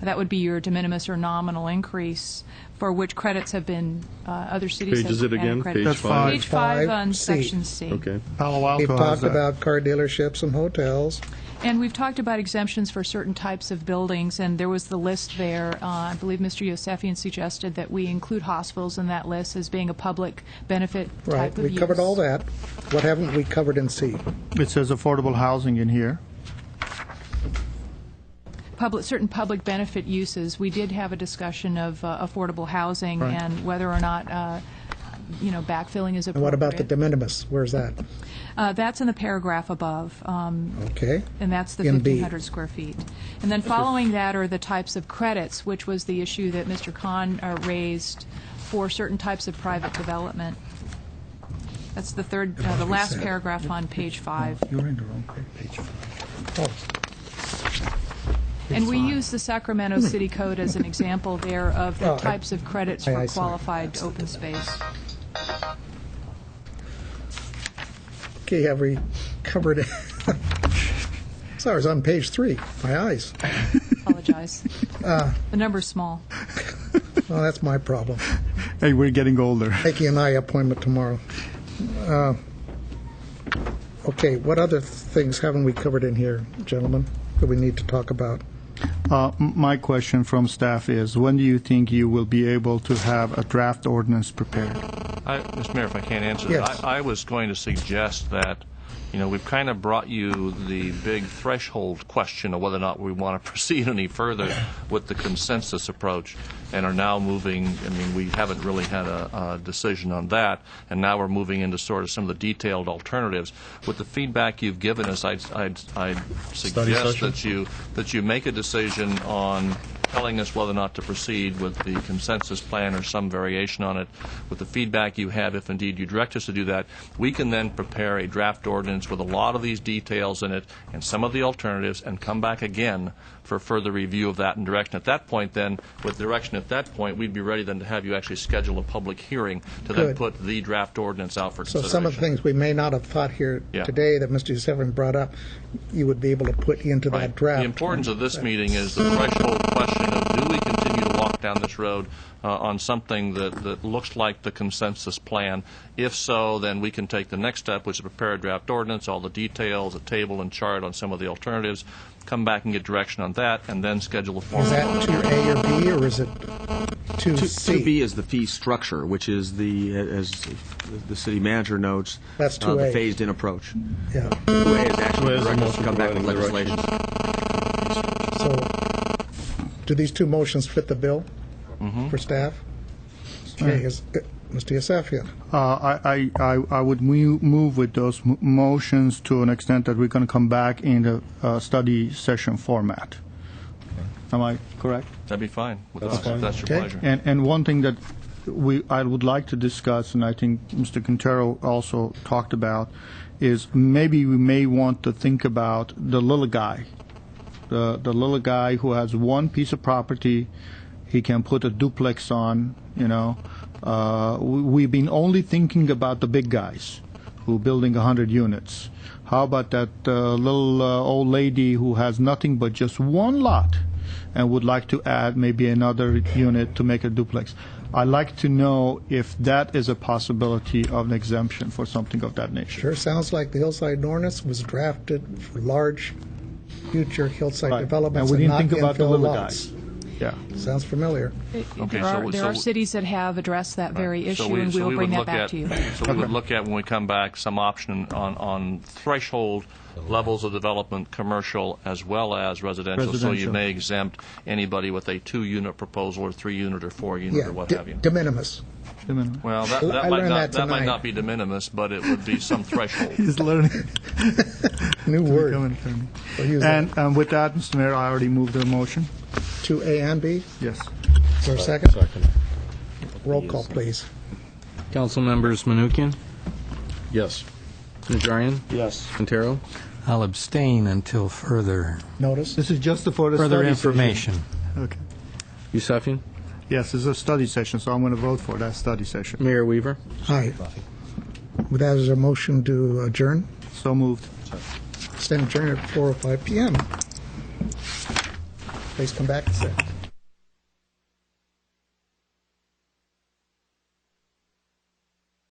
[SPEAKER 11] That would be your de minimis or nominal increase, for which credits have been, other cities
[SPEAKER 9] Page is
[SPEAKER 11] have
[SPEAKER 9] it again?
[SPEAKER 11] added credits.
[SPEAKER 9] Page 5?
[SPEAKER 11] Page 5 on
[SPEAKER 1] C.
[SPEAKER 11] section C.
[SPEAKER 9] Okay.
[SPEAKER 5] Palo Alto
[SPEAKER 1] We've
[SPEAKER 5] has
[SPEAKER 1] talked
[SPEAKER 5] that.
[SPEAKER 1] about car dealerships and hotels.
[SPEAKER 11] And we've talked about exemptions for certain types of buildings, and there was the list there. I believe Mr. Yosefian suggested that we include hospitals in that list as being a public benefit
[SPEAKER 1] Right,
[SPEAKER 11] type of
[SPEAKER 1] we
[SPEAKER 11] use.
[SPEAKER 1] covered all that. What haven't we covered in C?
[SPEAKER 5] It says affordable housing in here.
[SPEAKER 11] Certain public benefit uses. We did have a discussion of affordable housing
[SPEAKER 5] Right.
[SPEAKER 11] and whether or not backfilling is appropriate.
[SPEAKER 1] And what about the de minimis? Where's that?
[SPEAKER 11] That's in the paragraph above.
[SPEAKER 1] Okay.
[SPEAKER 11] And that's the
[SPEAKER 1] In B.
[SPEAKER 11] 1,500 square feet. And then following that are the types of credits, which was the issue that Mr. Kahn raised for certain types of private development. That's the last paragraph on page 5.
[SPEAKER 5] You're in the wrong page.
[SPEAKER 11] And we use the Sacramento City Code as an example there of the types of credits for
[SPEAKER 1] I see.
[SPEAKER 11] qualified open space.
[SPEAKER 1] Okay, have we covered it? Sorry, I was on page 3. My eyes.
[SPEAKER 11] Apologize. The number's small.
[SPEAKER 1] Well, that's my problem.
[SPEAKER 5] Hey, we're getting older.
[SPEAKER 1] Making an eye appointment tomorrow. Okay, what other things haven't we covered in here, gentlemen, that we need to talk about?
[SPEAKER 5] My question from staff is, when do you think you will be able to have a draft ordinance prepared?
[SPEAKER 4] Mr. Mayor, if I can't answer
[SPEAKER 1] Yes.
[SPEAKER 4] that, I was going to suggest that, we've kind of brought you the big threshold question of whether or not we want to proceed any further with the consensus approach, and are now moving. We haven't really had a decision on that, and now we're moving into sort of some of the detailed alternatives. With the feedback you've given us, I'd suggest that you make a decision on telling us whether or not to proceed with the consensus plan or some variation on it. With the feedback you have, if indeed you direct us to do that, we can then prepare a draft ordinance with a lot of these details in it and some of the alternatives, and come back again for further review of that and direction. At that point, then, with direction at that point, we'd be ready then to have you actually schedule a public hearing to then
[SPEAKER 1] Good.
[SPEAKER 4] put the draft ordinance out for
[SPEAKER 1] So
[SPEAKER 4] consideration.
[SPEAKER 1] some of the things we may not have thought here
[SPEAKER 4] Yeah.
[SPEAKER 1] today that Mr. Yosefian brought up, you would be able to put into
[SPEAKER 4] Right.
[SPEAKER 1] that draft.
[SPEAKER 4] The importance of this meeting is the threshold question of, do we continue to walk down this road on something that looks like the consensus plan? If so, then we can take the next step, which is prepare a draft ordinance, all the details, a table and chart on some of the alternatives, come back and get direction on that, and then schedule a formal
[SPEAKER 1] Is that
[SPEAKER 4] public
[SPEAKER 1] to
[SPEAKER 4] hearing.
[SPEAKER 1] A or B, or is it to C?
[SPEAKER 10] 2B is the fee structure, which is as the city manager notes,
[SPEAKER 1] That's
[SPEAKER 10] the
[SPEAKER 1] 2A.
[SPEAKER 10] phased-in approach.
[SPEAKER 1] Yeah.
[SPEAKER 10] 2A is actually
[SPEAKER 9] 2A is the
[SPEAKER 10] direct us to
[SPEAKER 9] motion
[SPEAKER 10] come back with
[SPEAKER 9] providing
[SPEAKER 10] legislation.
[SPEAKER 1] So, do these two motions fit the bill for staff? Okay, Mr. Yosefian.
[SPEAKER 5] I would move with those motions to an extent that we're going to come back in the study session format. Am I correct?
[SPEAKER 4] That'd be fine with
[SPEAKER 9] That's
[SPEAKER 4] us,
[SPEAKER 9] fine.
[SPEAKER 4] if that's your
[SPEAKER 1] Okay.
[SPEAKER 4] pleasure.
[SPEAKER 5] And one thing that I would like to discuss, and I think Mr. Quintero also talked about, is maybe we may want to think about the little guy. The little guy who has one piece of property, he can put a duplex on, We've been only thinking about the big guys who are building 100 units. How about that little old lady who has nothing but just one lot, and would like to add maybe another unit to make a duplex. I'd like to know if that is a possibility of an exemption for something of that nature.
[SPEAKER 1] Sure sounds like the hillside ordinance was drafted for large future hillside
[SPEAKER 5] Right.
[SPEAKER 1] developments
[SPEAKER 5] And we
[SPEAKER 1] and
[SPEAKER 5] didn't
[SPEAKER 1] not
[SPEAKER 5] think about the
[SPEAKER 1] infill
[SPEAKER 5] little
[SPEAKER 1] lots.
[SPEAKER 5] guys. Yeah.
[SPEAKER 1] Sounds familiar.
[SPEAKER 4] Okay,
[SPEAKER 11] There are cities that have addressed that very issue, and we will
[SPEAKER 4] would
[SPEAKER 11] bring that
[SPEAKER 4] look
[SPEAKER 11] back
[SPEAKER 4] at-
[SPEAKER 11] to you.
[SPEAKER 4] So we would look at, when we come back, some option on threshold levels of development, commercial as well as residential. So you
[SPEAKER 5] Residential.
[SPEAKER 4] may exempt anybody with a 2-unit proposal or 3-unit or 4-unit
[SPEAKER 1] Yeah,
[SPEAKER 4] or what have you.
[SPEAKER 1] de minimis.
[SPEAKER 4] Well,
[SPEAKER 1] I learned that
[SPEAKER 4] that might
[SPEAKER 1] tonight.
[SPEAKER 4] not be de minimis, but it would be some threshold.
[SPEAKER 5] He's learning.
[SPEAKER 1] New word. We'll use that.
[SPEAKER 5] And with that, Mr. Mayor, I already moved the motion.
[SPEAKER 1] To A and B?
[SPEAKER 5] Yes.
[SPEAKER 1] Is there a second? Roll call, please.
[SPEAKER 2] Council members Manukian,
[SPEAKER 9] Yes.
[SPEAKER 2] Najarian,
[SPEAKER 5] Yes.
[SPEAKER 2] Quintero,
[SPEAKER 15] I'll abstain until further
[SPEAKER 1] Notice?
[SPEAKER 5] This is just for the
[SPEAKER 15] further
[SPEAKER 5] study
[SPEAKER 15] information.
[SPEAKER 5] session. Okay.
[SPEAKER 2] Yusefian,
[SPEAKER 5] Yes, it's a study session, so I'm going to vote for that study session.
[SPEAKER 2] Mayor Weaver.
[SPEAKER 1] Aye. With that, is there a motion to adjourn?
[SPEAKER 5] So moved.
[SPEAKER 1] Stand adjourned at 4:05 p.m. Please come back and sit.